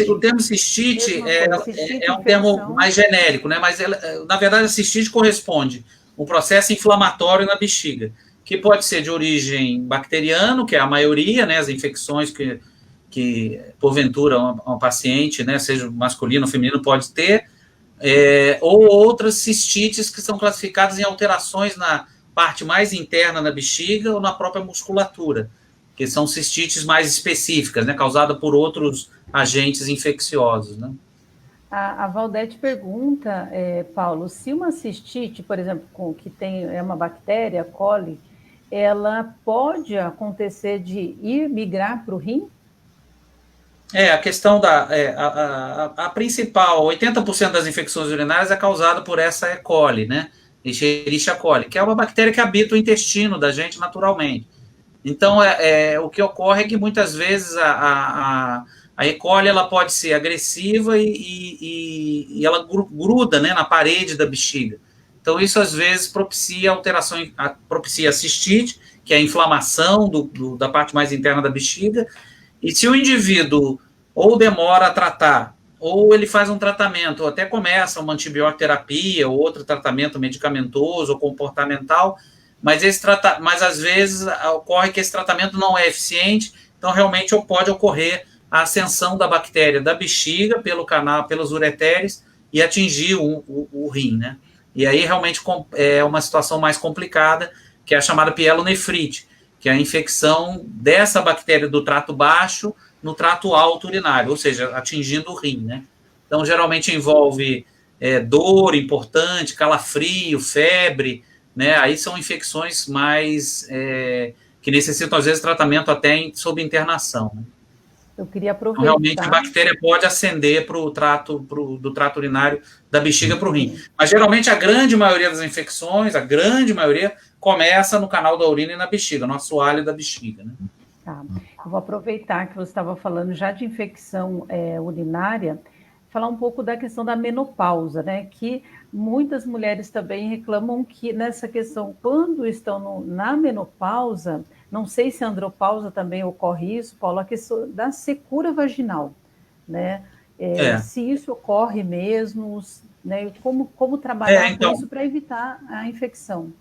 Speaker 1: O termo cistite é um termo mais genérico, né? Mas na verdade a cistite corresponde a um processo inflamatório na bexiga, que pode ser de origem bacteriana, que é a maioria, né? As infecções que porventura uma paciente, né, seja masculino ou feminino, pode ter, ou outras cistites que são classificadas em alterações na parte mais interna da bexiga ou na própria musculatura, que são cistites mais específicas, né, causadas por outros agentes infecciosos, né?
Speaker 2: A Valdete pergunta, Paulo, se uma cistite, por exemplo, que tem uma bactéria, coli, ela pode acontecer de migrar para o rim?
Speaker 1: A questão a principal, 80% das infecções urinárias é causada por essa E. coli, né? Escherichia coli, que é uma bactéria que habita o intestino da gente naturalmente. Então, o que ocorre é que muitas vezes a E. coli ela pode ser agressiva e ela gruda, né, na parede da bexiga. Então, isso às vezes propicia alterações, propicia a cistite, que é a inflamação da parte mais interna da bexiga. E se o indivíduo ou demora a tratar, ou ele faz um tratamento, ou até começa uma antibióterapia, ou outro tratamento medicamentoso ou comportamental, mas às vezes ocorre que esse tratamento não é eficiente, então realmente pode ocorrer a ascensão da bactéria da bexiga pelo canal, pelos ureteres, e atingir o rim, né? E aí realmente é uma situação mais complicada, que é a chamada pielonefrite, que é a infecção dessa bactéria do trato baixo no trato alto urinário, ou seja, atingindo o rim, né? Então, geralmente envolve dor importante, calafrio, febre, né? Aí são infecções mais que necessitam, às vezes, tratamento até sob internação, né?
Speaker 2: Eu queria
Speaker 1: Então, realmente, a
Speaker 2: aproveitar.
Speaker 1: bactéria pode ascender do trato urinário da bexiga para o rim. Mas, geralmente, a grande maioria das infecções, a grande maioria, começa no canal da urina e na bexiga, no assoalho da bexiga, né?
Speaker 2: Tá. Eu vou aproveitar que você estava falando já de infecção urinária, falar um pouco da questão da menopausa, né? Que muitas mulheres também reclamam que nessa questão, quando estão na menopausa, não sei se a andropausa também ocorre isso, Paulo, a questão da secura vaginal, né? Se isso ocorre mesmo, né? Como trabalhar
Speaker 1: Então,
Speaker 2: com isso para evitar a infecção?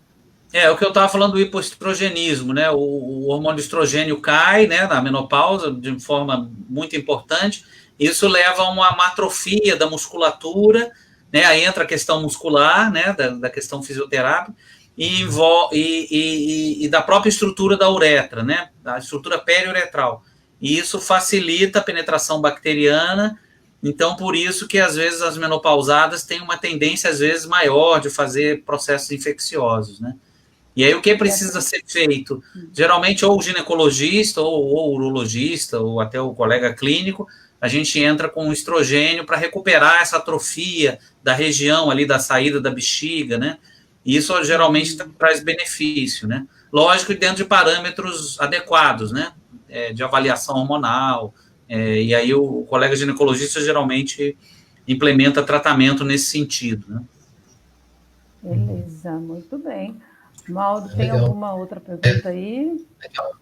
Speaker 1: O que eu estava falando do hipoestrogenismo, né? O hormônio estrogênio cai, né, na menopausa de forma muito importante. Isso leva a uma atrofia da musculatura, né? Aí entra a questão muscular, né, da questão fisioterápica e da própria estrutura da uretra, né, da estrutura periuretral. E isso facilita a penetração bacteriana. Então, por isso que às vezes as menopausadas têm uma tendência às vezes maior de fazer processos infecciosos, né? E aí o que precisa ser feito? Geralmente ou o ginecologista, ou o urologista, ou até o colega clínico, a gente entra com estrogênio para recuperar essa atrofia da região ali da saída da bexiga, né? E isso geralmente traz benefício, né? Lógico, dentro de parâmetros adequados, né? De avaliação hormonal. E aí o colega ginecologista geralmente implementa tratamento nesse sentido, né?
Speaker 2: Beleza, muito bem. Mauro, tem alguma outra pergunta aí?
Speaker 3: Legal.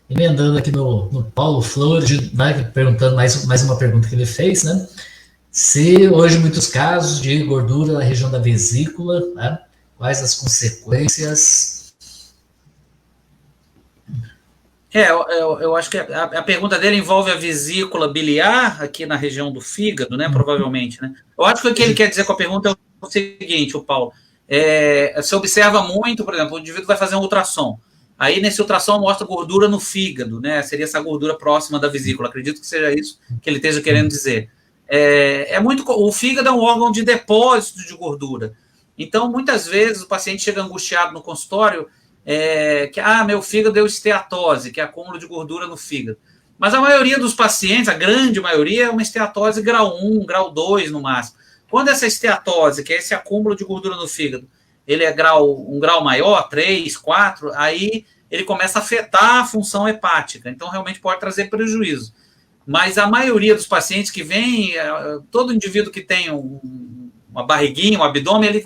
Speaker 3: Emendando aqui no Paulo Flores, né, perguntando mais uma pergunta que ele fez, né? Se hoje muitos casos de gordura na região da vesícula, né? Quais as consequências?
Speaker 1: Eu acho que a pergunta dele envolve a vesícula biliar aqui na região do fígado, né? Provavelmente, né? Eu acho que o que ele quer dizer com a pergunta é o seguinte, o Paulo. Você observa muito, por exemplo, o indivíduo vai fazer um ultrassom. Aí, nesse ultrassom, mostra gordura no fígado, né? Seria essa gordura próxima da vesícula. Acredito que seja isso que ele esteja querendo dizer. O fígado é um órgão de depósito de gordura. Então, muitas vezes, o paciente chega angustiado no consultório meu fígado deu esteatose, que é acúmulo de gordura no fígado. Mas a maioria dos pacientes, a grande maioria, é uma esteatose grau 1, grau 2 no máximo. Quando essa esteatose, que é esse acúmulo de gordura no fígado, ele é um grau maior, 3, 4, aí ele começa a afetar a função hepática. Então, realmente pode trazer prejuízo. Mas a maioria dos pacientes que vem, todo indivíduo que tem uma barriguinha, um abdômen, ele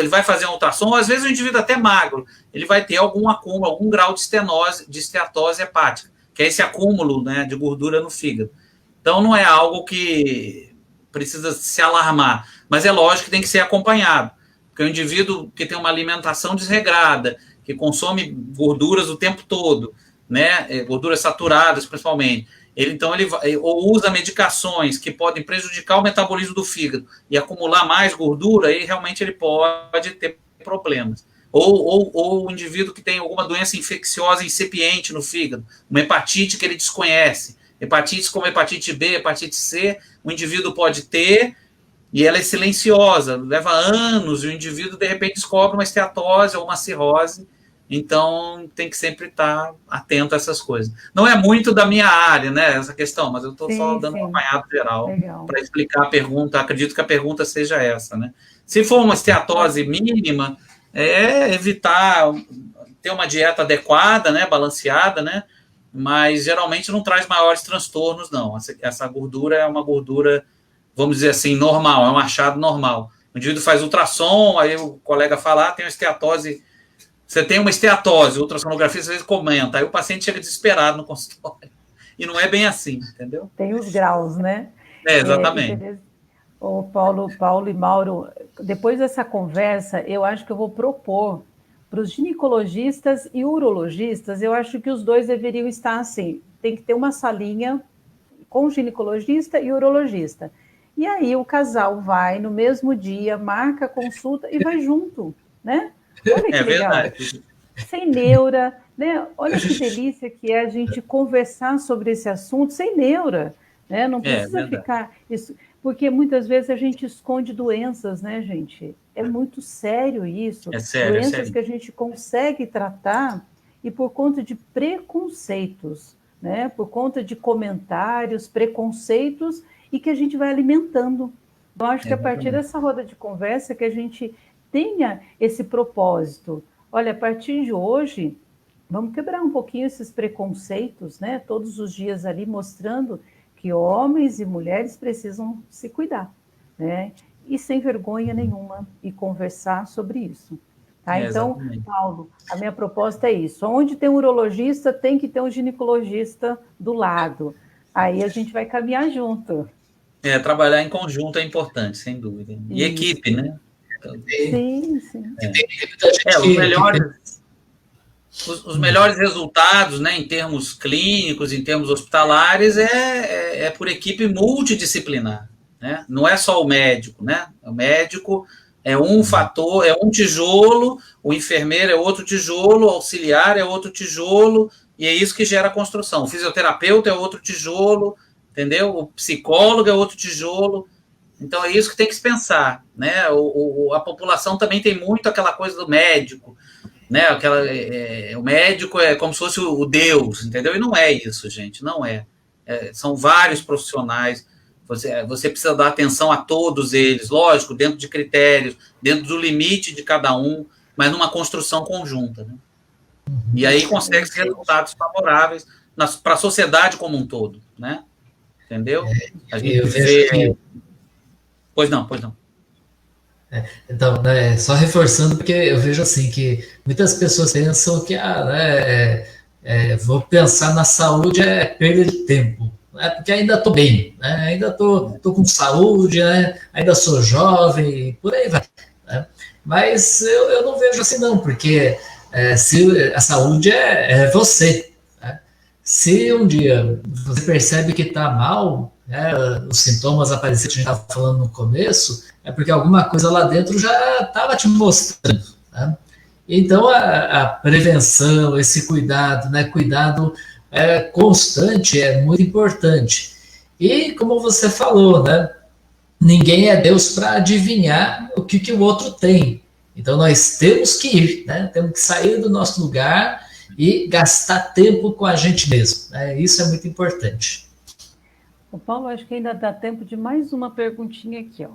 Speaker 1: vai fazer um ultrassom, ou às vezes o indivíduo até magro, ele vai ter algum acúmulo, algum grau de esteatose hepática, que é esse acúmulo, né, de gordura no fígado. Então, não é algo que precisa se alarmar, mas é lógico que tem que ser acompanhado, porque o indivíduo que tem uma alimentação desregrada, que consome gorduras o tempo todo, né, gorduras saturadas principalmente, ele ou usa medicações que podem prejudicar o metabolismo do fígado e acumular mais gordura, aí realmente ele pode ter problemas. Ou o indivíduo que tem alguma doença infecciosa incipiente no fígado, uma hepatite que ele desconhece, hepatites como hepatite B, hepatite C, o indivíduo pode ter e ela é silenciosa, leva anos e o indivíduo de repente descobre uma esteatose ou uma cirrose. Então, tem que sempre estar atento a essas coisas. Não é muito da minha área, né, essa questão, mas eu estou só dando um apanhado geral para explicar a pergunta. Acredito que a pergunta seja essa, né? Se for uma esteatose mínima, evitar ter uma dieta adequada, né, balanceada, né, mas geralmente não traz maiores transtornos, não. Essa gordura é uma gordura, vamos dizer assim, normal, é um achado normal. O indivíduo faz ultrassom, aí o colega fala, tem uma esteatose. Você tem uma esteatose, ultrassonografia, às vezes comenta, aí o paciente chega desesperado no consultório. E não é bem assim, entendeu?
Speaker 2: Tem os graus, né?
Speaker 1: Exatamente.
Speaker 2: Paulo e Mauro, depois dessa conversa, eu acho que eu vou propor para os ginecologistas e urologistas, eu acho que os dois deveriam estar assim, tem que ter uma salinha com ginecologista e urologista. E aí o casal vai no mesmo dia, marca a consulta e vai junto, né? Olha que legal.
Speaker 1: Verdade.
Speaker 2: Sem neura, né? Olha que delícia que é a gente conversar sobre esse assunto sem neura, né? Não precisa ficar isso, porque muitas vezes a gente esconde doenças, né, gente? É muito sério isso.
Speaker 1: É sério,
Speaker 2: doenças
Speaker 1: é sério.
Speaker 2: que a gente consegue tratar e por conta de preconceitos, né? Por conta de comentários, preconceitos e que a gente vai alimentando. Eu acho que a partir dessa roda de conversa que a gente tenha esse propósito. Olha, a partir de hoje, vamos quebrar um pouquinho esses preconceitos, né? Todos os dias ali mostrando que homens e mulheres precisam se cuidar, né? E sem vergonha nenhuma, e conversar sobre isso. Tá? Então, Paulo, a minha proposta é isso. Onde tem um urologista, tem que ter um ginecologista do lado. Aí a gente vai caminhar junto.
Speaker 1: Trabalhar em conjunto é importante, sem dúvida. E
Speaker 2: Isso.
Speaker 1: Equipe, né?
Speaker 2: Sim.
Speaker 1: Os melhores resultados, né, em termos clínicos, em termos hospitalares, é por equipe multidisciplinar, né? Não é só o médico, né? O médico é um fator, é um tijolo, o enfermeiro é outro tijolo, o auxiliar é outro tijolo, e é isso que gera a construção. O fisioterapeuta é outro tijolo, entendeu? O psicólogo é outro tijolo. Então, é isso que tem que se pensar, né? A população também tem muito aquela coisa do médico, né? O médico é como se fosse o Deus, entendeu? E não é isso, gente, não é. São vários profissionais, você precisa dar atenção a todos eles, lógico, dentro de critérios, dentro do limite de cada um, mas numa construção conjunta, né? E aí consegue-se resultados favoráveis para a sociedade como um todo, né? Entendeu? A gente vê... Pois não.
Speaker 3: Então, né, só reforçando, porque eu vejo assim que muitas pessoas pensam que vou pensar na saúde é perda de tempo, né, porque ainda estou bem, né, ainda estou com saúde, né, ainda sou jovem, por aí vai. Né, mas eu não vejo assim não, porque se a saúde é você. Né, se um dia você percebe que está mal, né, os sintomas apareceram que a gente estava falando no começo, é porque alguma coisa lá dentro já estava te mostrando. Né? Então, a prevenção, esse cuidado, né, cuidado constante é muito importante. E, como você falou, né, ninguém é Deus para adivinhar o que o outro tem. Então, nós temos que ir, né, temos que sair do nosso lugar e gastar tempo com a gente mesmo. Né? Isso é muito importante.
Speaker 2: O Paulo, acho que ainda dá tempo de mais uma perguntinha aqui, ó.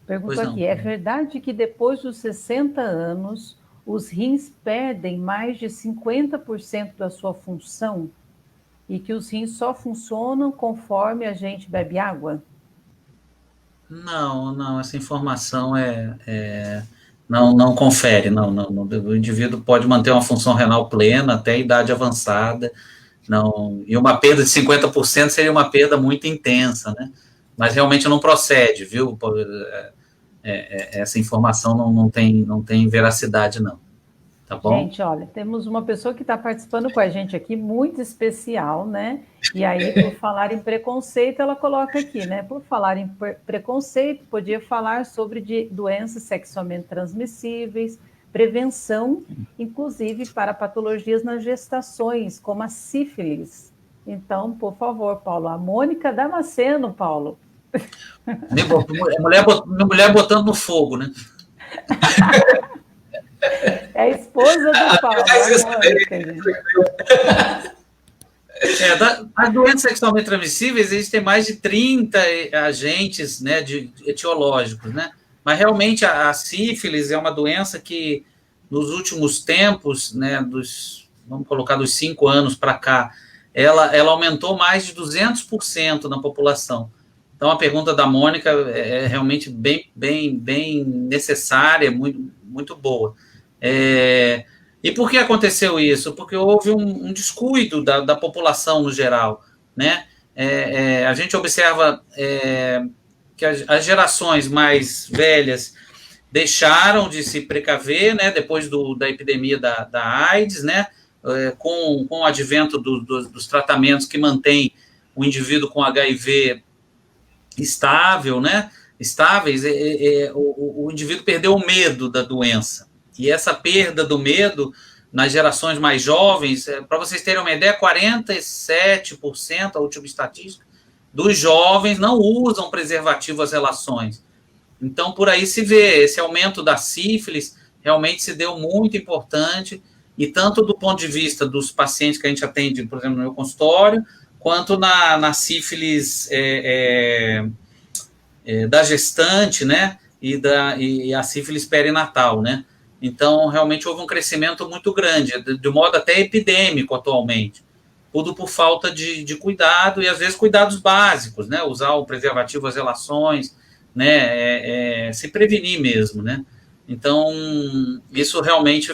Speaker 2: Perguntou aqui, é verdade que depois dos 60 anos, os rins perdem mais de 50% da sua função e que os rins só funcionam conforme a gente bebe água?
Speaker 1: Não, essa informação não confere, não. O indivíduo pode manter uma função renal plena até a idade avançada, não, e uma perda de 50% seria uma perda muito intensa, né? Mas realmente não procede, viu? Essa informação não tem veracidade, não. Tá bom?
Speaker 2: Gente, olha, temos uma pessoa que está participando com a gente aqui, muito especial, né? E aí, por falar em preconceito, ela coloca aqui, né? Por falar em preconceito, podia falar sobre doenças sexualmente transmissíveis, prevenção, inclusive para patologias nas gestações, como a sífilis. Então, por favor, Paulo, a Mônica Damasceno, Paulo.
Speaker 1: Minha mulher botando no fogo, né?
Speaker 2: É a esposa do Paulo.
Speaker 1: As doenças sexualmente transmissíveis, existem mais de 30 agentes, né, etiológicos, né? Mas realmente a sífilis é uma doença que nos últimos tempos, né, vamos colocar dos 5 anos para cá, ela aumentou mais de 200% na população. Então a pergunta da Mônica é realmente bem necessária, muito, muito boa. E por que aconteceu isso? Porque houve um descuido da população no geral, né? A gente observa que as gerações mais velhas deixaram de se precaver, né, depois da epidemia da AIDS, né, com o advento dos tratamentos que mantêm o indivíduo com HIV estável, né? Estáveis, o indivíduo perdeu o medo da doença. E essa perda do medo nas gerações mais jovens, para vocês terem uma ideia, 47%, a última estatística, dos jovens não usam preservativo às relações. Então, por aí se vê, esse aumento da sífilis realmente se deu muito importante, e tanto do ponto de vista dos pacientes que a gente atende, por exemplo, no meu consultório, quanto na sífilis da gestante, né, e a sífilis perinatal, né. Então, realmente houve um crescimento muito grande, de modo até epidêmico atualmente, tudo por falta de cuidado, e às vezes cuidados básicos, né, usar o preservativo às relações, né, se prevenir mesmo, né. Então, isso realmente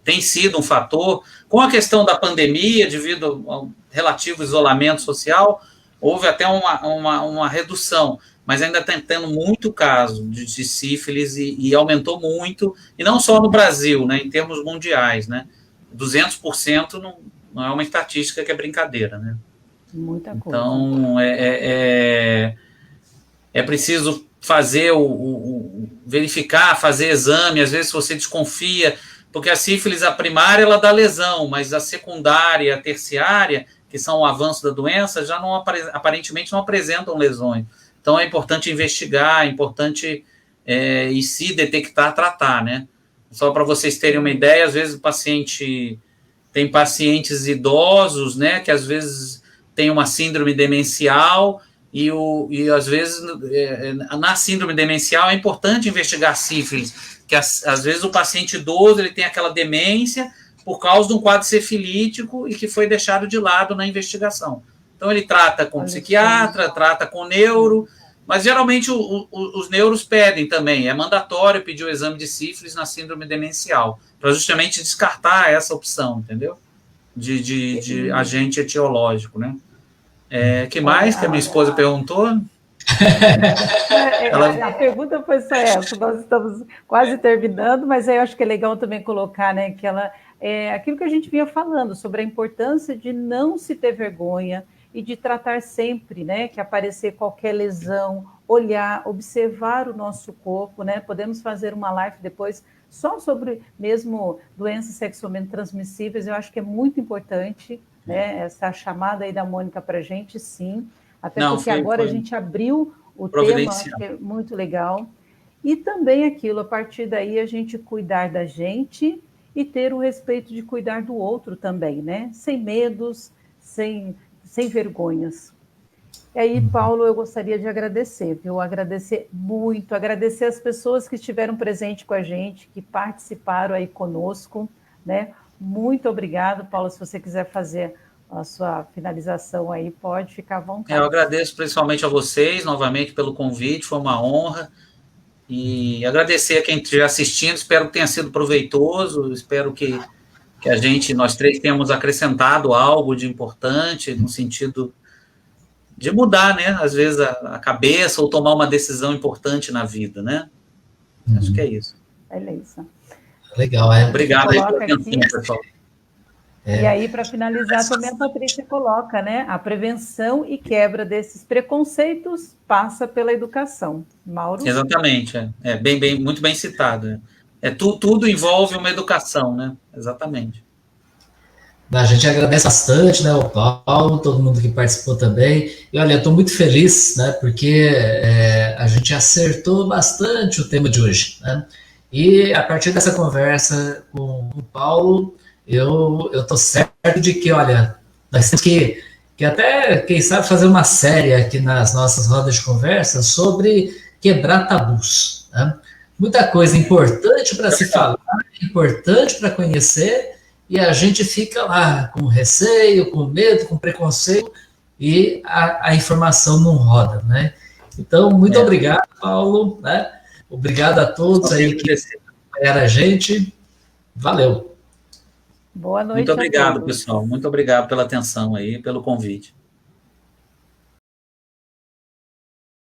Speaker 1: tem sido um fator. Com a questão da pandemia, devido ao relativo isolamento social, houve até uma redução, mas ainda está tendo muito caso de sífilis e aumentou muito, e não só no Brasil, né, em termos mundiais, né, 200% não é uma estatística que é brincadeira, né.
Speaker 2: Muita coisa.
Speaker 1: Então, é preciso fazer verificar, fazer exame, às vezes você desconfia, porque a sífilis, a primária, ela dá lesão, mas a secundária, a terciária, que são o avanço da doença, já não aparentemente não apresentam lesões. Então, é importante investigar, é importante e se detectar, tratar, né? Só para vocês terem uma ideia, às vezes tem pacientes idosos, né, que às vezes tem uma síndrome demencial, e às vezes na síndrome demencial é importante investigar sífilis, que às vezes o paciente idoso ele tem aquela demência por causa de um quadro sifilítico e que foi deixado de lado na investigação. Então ele trata com psiquiatra, trata com neuro, mas geralmente os neuros pedem também, é mandatório pedir o exame de sífilis na síndrome demencial, para justamente descartar essa opção, entendeu? De agente etiológico, né? Que mais que a minha esposa perguntou?
Speaker 2: A pergunta foi só essa, nós estamos quase terminando, mas eu acho que é legal também colocar, né, que aquilo que a gente vinha falando sobre a importância de não se ter vergonha e de tratar sempre, né, que aparecer qualquer lesão, olhar, observar o nosso corpo, né, podemos fazer uma live depois só sobre mesmo doenças sexualmente transmissíveis, eu acho que é muito importante, né, essa chamada aí da Mônica para a gente, sim, até porque agora a gente abriu o tema, acho que é muito legal, e também aquilo, a partir daí a gente cuidar da gente e ter o respeito de cuidar do outro também, né, sem medos, sem vergonhas. E aí, Paulo, eu gostaria de agradecer, viu? Agradecer muito, agradecer as pessoas que estiveram presentes com a gente, que participaram aí conosco, né? Muito obrigado, Paulo, se você quiser fazer a sua finalização aí, pode ficar à vontade.
Speaker 1: Eu agradeço principalmente a vocês, novamente, pelo convite, foi uma honra, e agradecer a quem estiver assistindo, espero que tenha sido proveitoso, espero que nós três tenhamos acrescentado algo de importante, no sentido de mudar, né, às vezes a cabeça, ou tomar uma decisão importante na vida, né? Acho que é isso.
Speaker 2: Beleza.
Speaker 3: Legal,
Speaker 1: Obrigado aí pela atenção, pessoal.
Speaker 2: E aí, para finalizar, também a Patrícia coloca, né, a prevenção e quebra desses preconceitos passa pela educação. Mauro?
Speaker 1: Exatamente, muito bem citado. Tudo envolve uma educação, né? Exatamente.
Speaker 3: A gente agradece bastante, né, o Paulo, todo mundo que participou também. E olha, eu estou muito feliz, né, porque a gente acertou bastante o tema de hoje, né? E a partir dessa conversa com o Paulo, eu estou certo de que, olha, nós temos que até, quem sabe, fazer uma série aqui nas nossas rodas de conversa sobre quebrar tabus, né? Muita coisa importante para se falar, importante para conhecer, e a gente fica lá com receio, com medo, com preconceito, e a informação não roda, né? Então, muito obrigado, Paulo, né? Obrigado a todos aí que era a gente. Valeu.
Speaker 2: Boa noite.
Speaker 1: Muito obrigado, pessoal. Muito obrigado pela atenção aí, pelo convite.